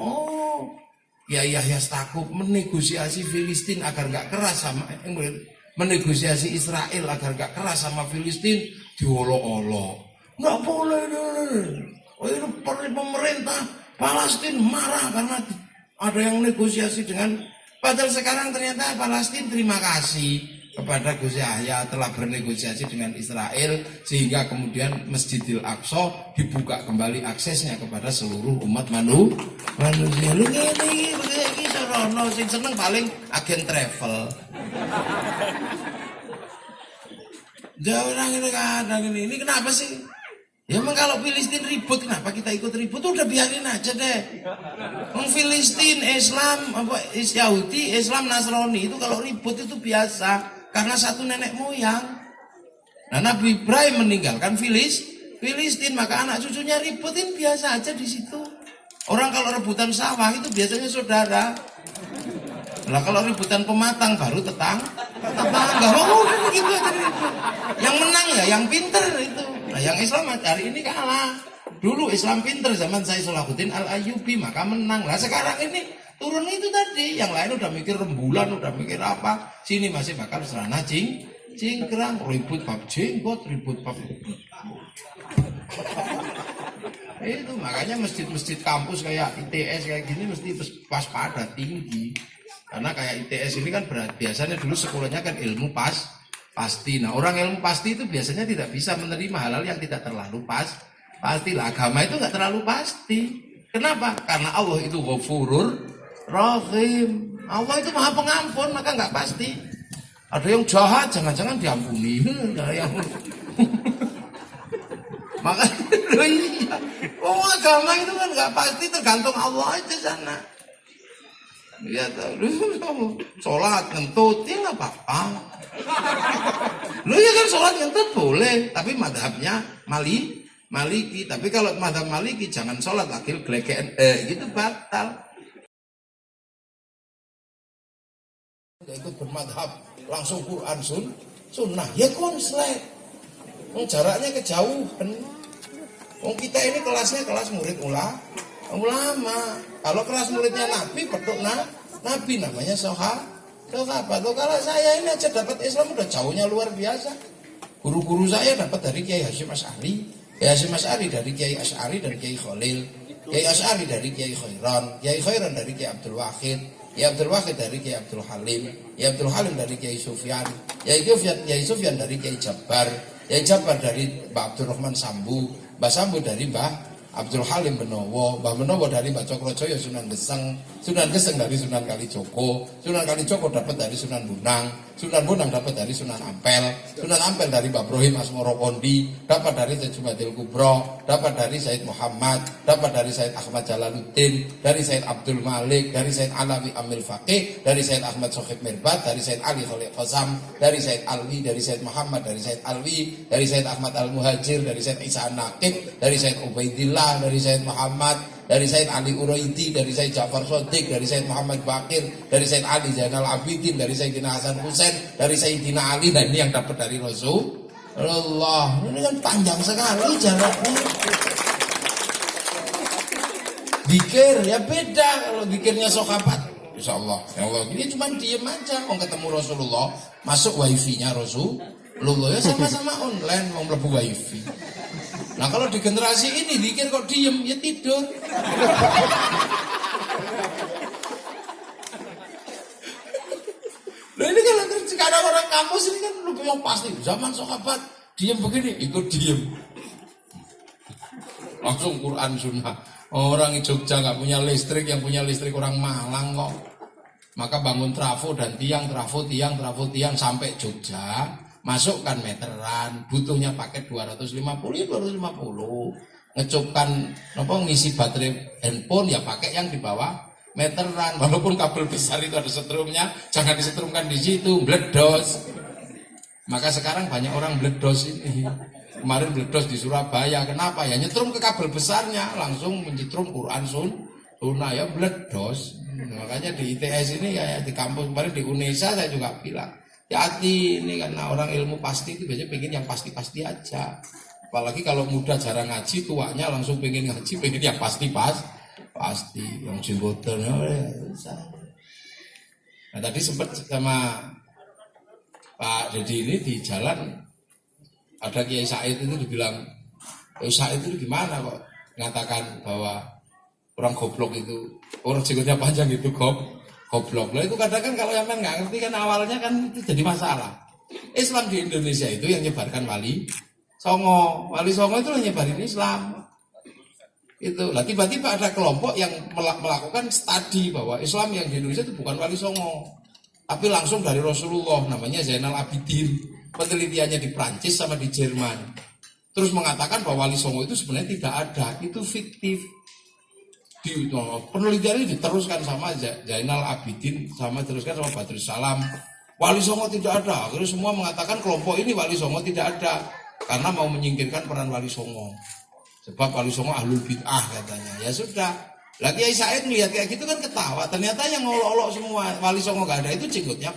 Yahya Stakuf menegosiasi Filistin agar nggak keras sama menegosiasi Israel agar nggak keras sama Filistin diolok-olok. Nggak boleh. Ini pemerintah Palestina marah karena ada yang negosiasi dengan. Padahal sekarang ternyata Palestina terima kasih kepada Gus Yahya telah bernegosiasi dengan Israel sehingga kemudian Masjidil Aqsa dibuka kembali aksesnya kepada seluruh umat manusia. Lu ini sorono sing seneng paling agen travel. Dia orang ini kadang ini kenapa sih? Ya emang kalau Filistin ribut, kenapa kita ikut ribut? Udah biarin aja deh. Filistin, Islam, Yahudi, Islam, Nasrani itu kalau ribut itu biasa karena satu nenek moyang. Nah, Nabi Ibrahim meninggalkan Filistin, maka anak cucunya ributin biasa aja di situ. Orang kalau rebutan sawah itu biasanya saudara. Lah kalau rebutan pematang baru tetangga. Oh, gitu aja ribut. Yang menang ya yang pinter itu. Nah, yang Islam hari ini kalah. Dulu Islam pinter zaman saya Salahuddin Al-Ayyubi maka menang. Lah sekarang ini turun itu tadi. Yang lain udah mikir rembulan, udah mikir apa. Sini masih bakal serana cingkrang, ribut bab jenggot, ribut bab itu. Makanya masjid-masjid kampus kayak ITS kayak gini mesti waspada tinggi. Karena kayak ITS ini kan biasanya dulu sekolahnya kan ilmu pasti. Nah, orang ilmu pasti itu biasanya tidak bisa menerima hal-hal yang tidak terlalu pastilah. Agama itu nggak terlalu pasti. Kenapa? Karena Allah itu Ghafurur Rahim. Allah itu Maha Pengampun, maka nggak pasti. Ada yang jahat, jangan-jangan diampuni. Ada yang maka iya. Oh, agama itu kan nggak pasti, tergantung Allah aja sana. Ya tahu, sholat ngentut ya nggak apa-apa. Lu ya kan sholat ngentut boleh, tapi madhabnya Maliki. Tapi kalau madhab Maliki jangan sholat akil gelegean gitu batal. Ikut bermadhab langsung Quran sunnah ya konslet. Jaraknya kejauhan. Kita ini kelasnya kelas murid ulama. Kalau kelas muridnya Nabi, peduk Nabi namanya sahabat. Kalau saya ini aja dapat Islam udah jauhnya luar biasa. Guru-guru saya dapat dari Kiai Hasyim Asy'ari. Kiai Hasyim Asy'ari dari Kiai Asy'ari dan Kiai Khalil. Kiai Asy'ari dari Kiai Khairan. Kiai Khairan dari Kiai Abdul Wahid. Kiai Abdul Wahid dari Kiai Abdul Halim. Kiai Abdul Halim dari Kiai Sufyan. Kiai Sufyan dari Kiai Jabbar. Kiai Jabbar dari Mbah Abdurrahman Sambu. Mbah Sambu dari Mbah Abdul Halim Benowo, Mbah Benowo dari Mbah Cokrojoyo Sunan Geseng dari Sunan Kalijogo, Sunan Kalijogo dapat dari Sunan Bonang dapat dari Sunan Ampel dari Mbah Brohim Asmoro Pondi, dapat dari Said Jumadil Kubro, dapat dari Said Muhammad, dapat dari Said Ahmad Jalaluddin, dari Said Abdul Malik, dari Said Alawi Amil Faqih, dari Said Ahmad Sohib Mirbat, dari Said Ali Khalid Khosam, dari Said Alwi, dari Said Muhammad, dari Said Alwi, dari Said Ahmad Al-Muhajir, dari Said Isa An-Naqib, dari Said Ubaidillah, dari Said Muhammad, dari Said Ali Uraidi, dari Said Ja'far Shadiq, dari Said Muhammad Bakir, dari Said Ali Zainal Abidin, dari Sayyidina Hasan Husain, dari Sayyidina Ali. Dan ini yang dapat dari Rasulullah. Ini kan panjang sekali jaraknya. Zikir ya beda. Kalau zikirnya sahabat, Insya Allah, ini cuma diem aja. Mau ketemu Rasulullah, masuk wifi-nya Rasulullah ya sama-sama online, mau mlebu wifi. Nah kalau di generasi ini zikir kok diem, ya tidur. Nah ini kalau sekarang orang kampus ini kan lebih yang pasti. Zaman sahabat diem begini, ikut diem. Langsung Quran sunnah. Orang di Jogja nggak punya listrik, yang punya listrik orang Malang kok. Maka bangun trafo dan tiang sampai Jogja. Masukkan meteran, butuhnya paket 250 ya 250. Ngecupkan ngisi baterai handphone ya pakai yang di bawah meteran. Walaupun kabel besar itu ada setrumnya, jangan disetrumkan di situ, bledos. Maka sekarang banyak orang bledos ini. Kemarin bledos di Surabaya, kenapa? Ya nyetrum ke kabel besarnya, langsung menyetrum Quran sunnah ya bledos. Makanya di ITS ini kayak di kampus kemarin di UNESA saya juga bilang, hati ini karena orang ilmu pasti itu biasanya pengen yang pasti-pasti aja. Apalagi kalau muda jarang ngaji, tuanya langsung pengen ngaji, pengen yang pasti yang jenggotan. Nah tadi sempat sama Pak Dedi ini di jalan ada Kiai Said itu dibilang, Said itu gimana kok mengatakan bahwa orang goblok itu, orang jenggotnya panjang itu goblok. Lah itu kadang kan kalau yang nggak ngerti kan awalnya kan itu jadi masalah. Islam di Indonesia itu yang nyebarkan Wali Songo itu yang nyebarin Islam. Itu. Lah tiba-tiba ada kelompok yang melakukan studi bahwa Islam yang di Indonesia itu bukan Wali Songo, tapi langsung dari Rasulullah, namanya Zainal Abidin. Penelitiannya di Prancis sama di Jerman. Terus mengatakan bahwa Wali Songo itu sebenarnya tidak ada, itu fiktif. Penelitian ini diteruskan sama Zainal Abidin, teruskan sama Badrus Salam, Wali Songo tidak ada. Akhirnya semua mengatakan kelompok ini Wali Songo tidak ada karena mau menyingkirkan peran Wali Songo. Sebab Wali Songo ahlul bid'ah katanya. Ya sudah. Lah Kiai Said melihat kayak gitu kan ketawa. Ternyata yang ngolok-olok semua Wali Songo gak ada itu jenggotnya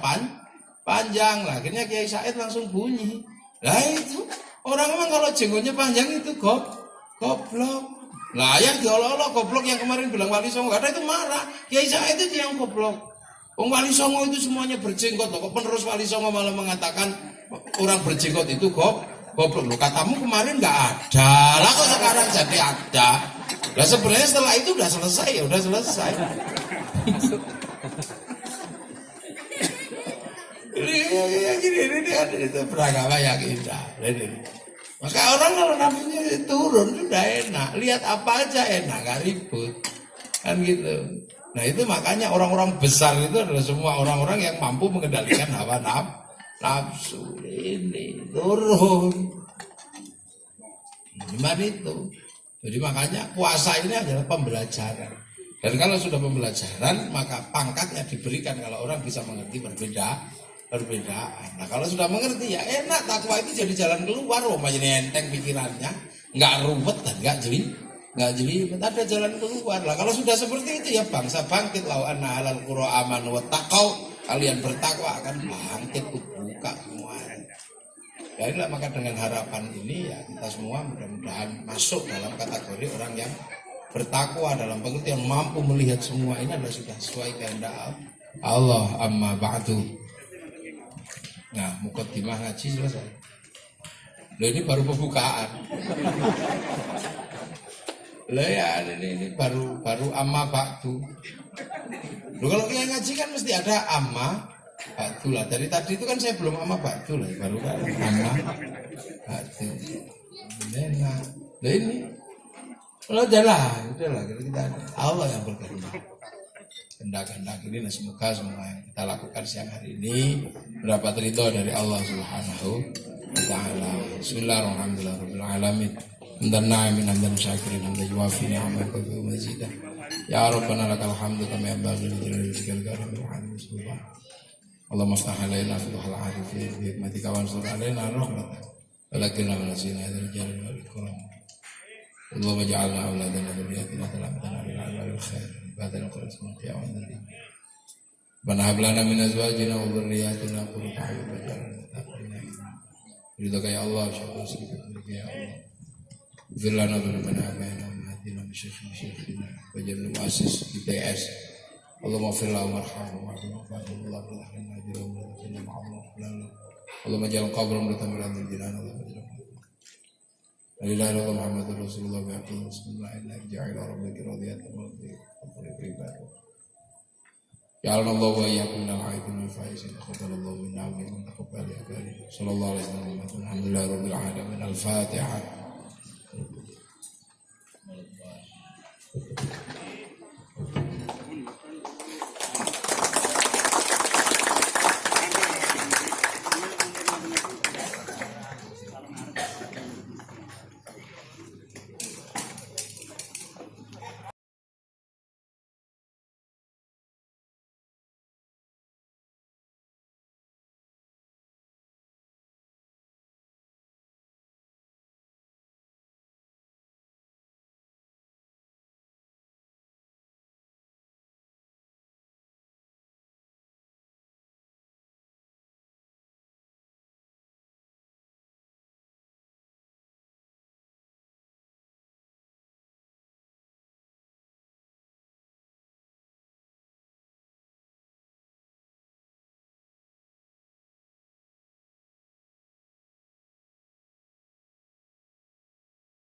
panjang. Lah akhirnya Kiai Said langsung bunyi. Lah itu orang memang kalau jenggotnya panjang itu goblok. Lah yang diolok-olok goblok yang kemarin bilang Wali Songo gak ada itu marah. Kiai Said itu yang goblok. Wali Songo itu semuanya berjenggot loh. Kok penerus Wali Songo malah mengatakan orang berjenggot itu goblok loh. Katamu kemarin nggak ada, lah kok sekarang jadi ada. Lah sebenarnya setelah itu udah selesai ya, udah selesai. Ini itu beragama yang indah. Maka orang kalau nafsunya turun sudah enak, lihat apa aja enak, nggak ribut, kan gitu. Nah itu makanya orang-orang besar itu adalah semua orang-orang yang mampu mengendalikan hawa nafsu. Ini turun. Gimana itu? Jadi makanya puasa ini adalah pembelajaran. Dan kalau sudah pembelajaran maka pangkatnya diberikan kalau orang bisa mengerti perbedaan. Nah kalau sudah mengerti ya enak, takwa itu jadi jalan keluar. Jadi enteng pikirannya, nggak ruwet dan nggak jeli, ada jalan keluar lah. Kalau sudah seperti itu ya bangsa bangkit lau anna alal qura amanu wattaqau, kalian bertakwa akan bangkit buka semua. Ya inilah maka dengan harapan ini ya kita semua mudah-mudahan masuk dalam kategori orang yang bertakwa dalam pengertian mampu melihat semua ini adalah sudah sesuai kehendak Allah. Amma ba'du. Nah, mukaddimah ngaji selesai. Loh ini baru pembukaan. Lah ya ini baru amma ba'du. Loh kalau kita ngaji kan mesti ada amma ba'du lah. Dari tadi itu kan saya belum amma ba'du lah, baru kan amma ba'du. Nah, ini udahlah kita Allah yang berkehendak. Kehendak ini semoga semua yang kita lakukan siang hari ini mendapat ridho dari Allah Subhanahu wa taala. Bismillahirrahmanirrahim. Hamdan na'imin hamdan syakirin hamdan yuwafi ni'amaka wa mazidah. Ya Rabbana lakal hamdu kama yanbaghi li jalali wajhikal karim wa 'ala subhan. Allahumma aftah 'alaina futuhal 'arifin bi hikmatika wa ansur 'alaina rahmatak. Walakinna nasina hadzal jalali wal ikram. Allahumma ij'alna awladan wa dhurriyyatina talamatan 'alal 'amalil khair. Badal qur'an qiyaman din. Bana hablana min azwajina wa dhurriyyatina qurrata a'yun waj'alna muttaqina. Ridha ya Allah, syukur ya Allah. Zilana dhulubana abayna ummatina bisyaikhina wajibna muassis ITS. Allahumma firlahu marhamu wa rahmatullahi wa barakatuh. Allahumma ja'al qabran mutamiran min jinan Allahumma ja'al Lillahi wa Muhammadur Rasulullah wa aqulu bismillah inna ja'ila rabbika radiyatan wa ibadah. Ya Allah wa iyyakum al-aidin al-faizin qadalallahu minna wa minkum taqabbal ya karim. Sallallahu alaihi wasallam. Alhamdulillah rabbil alamin. Al-Fatihah.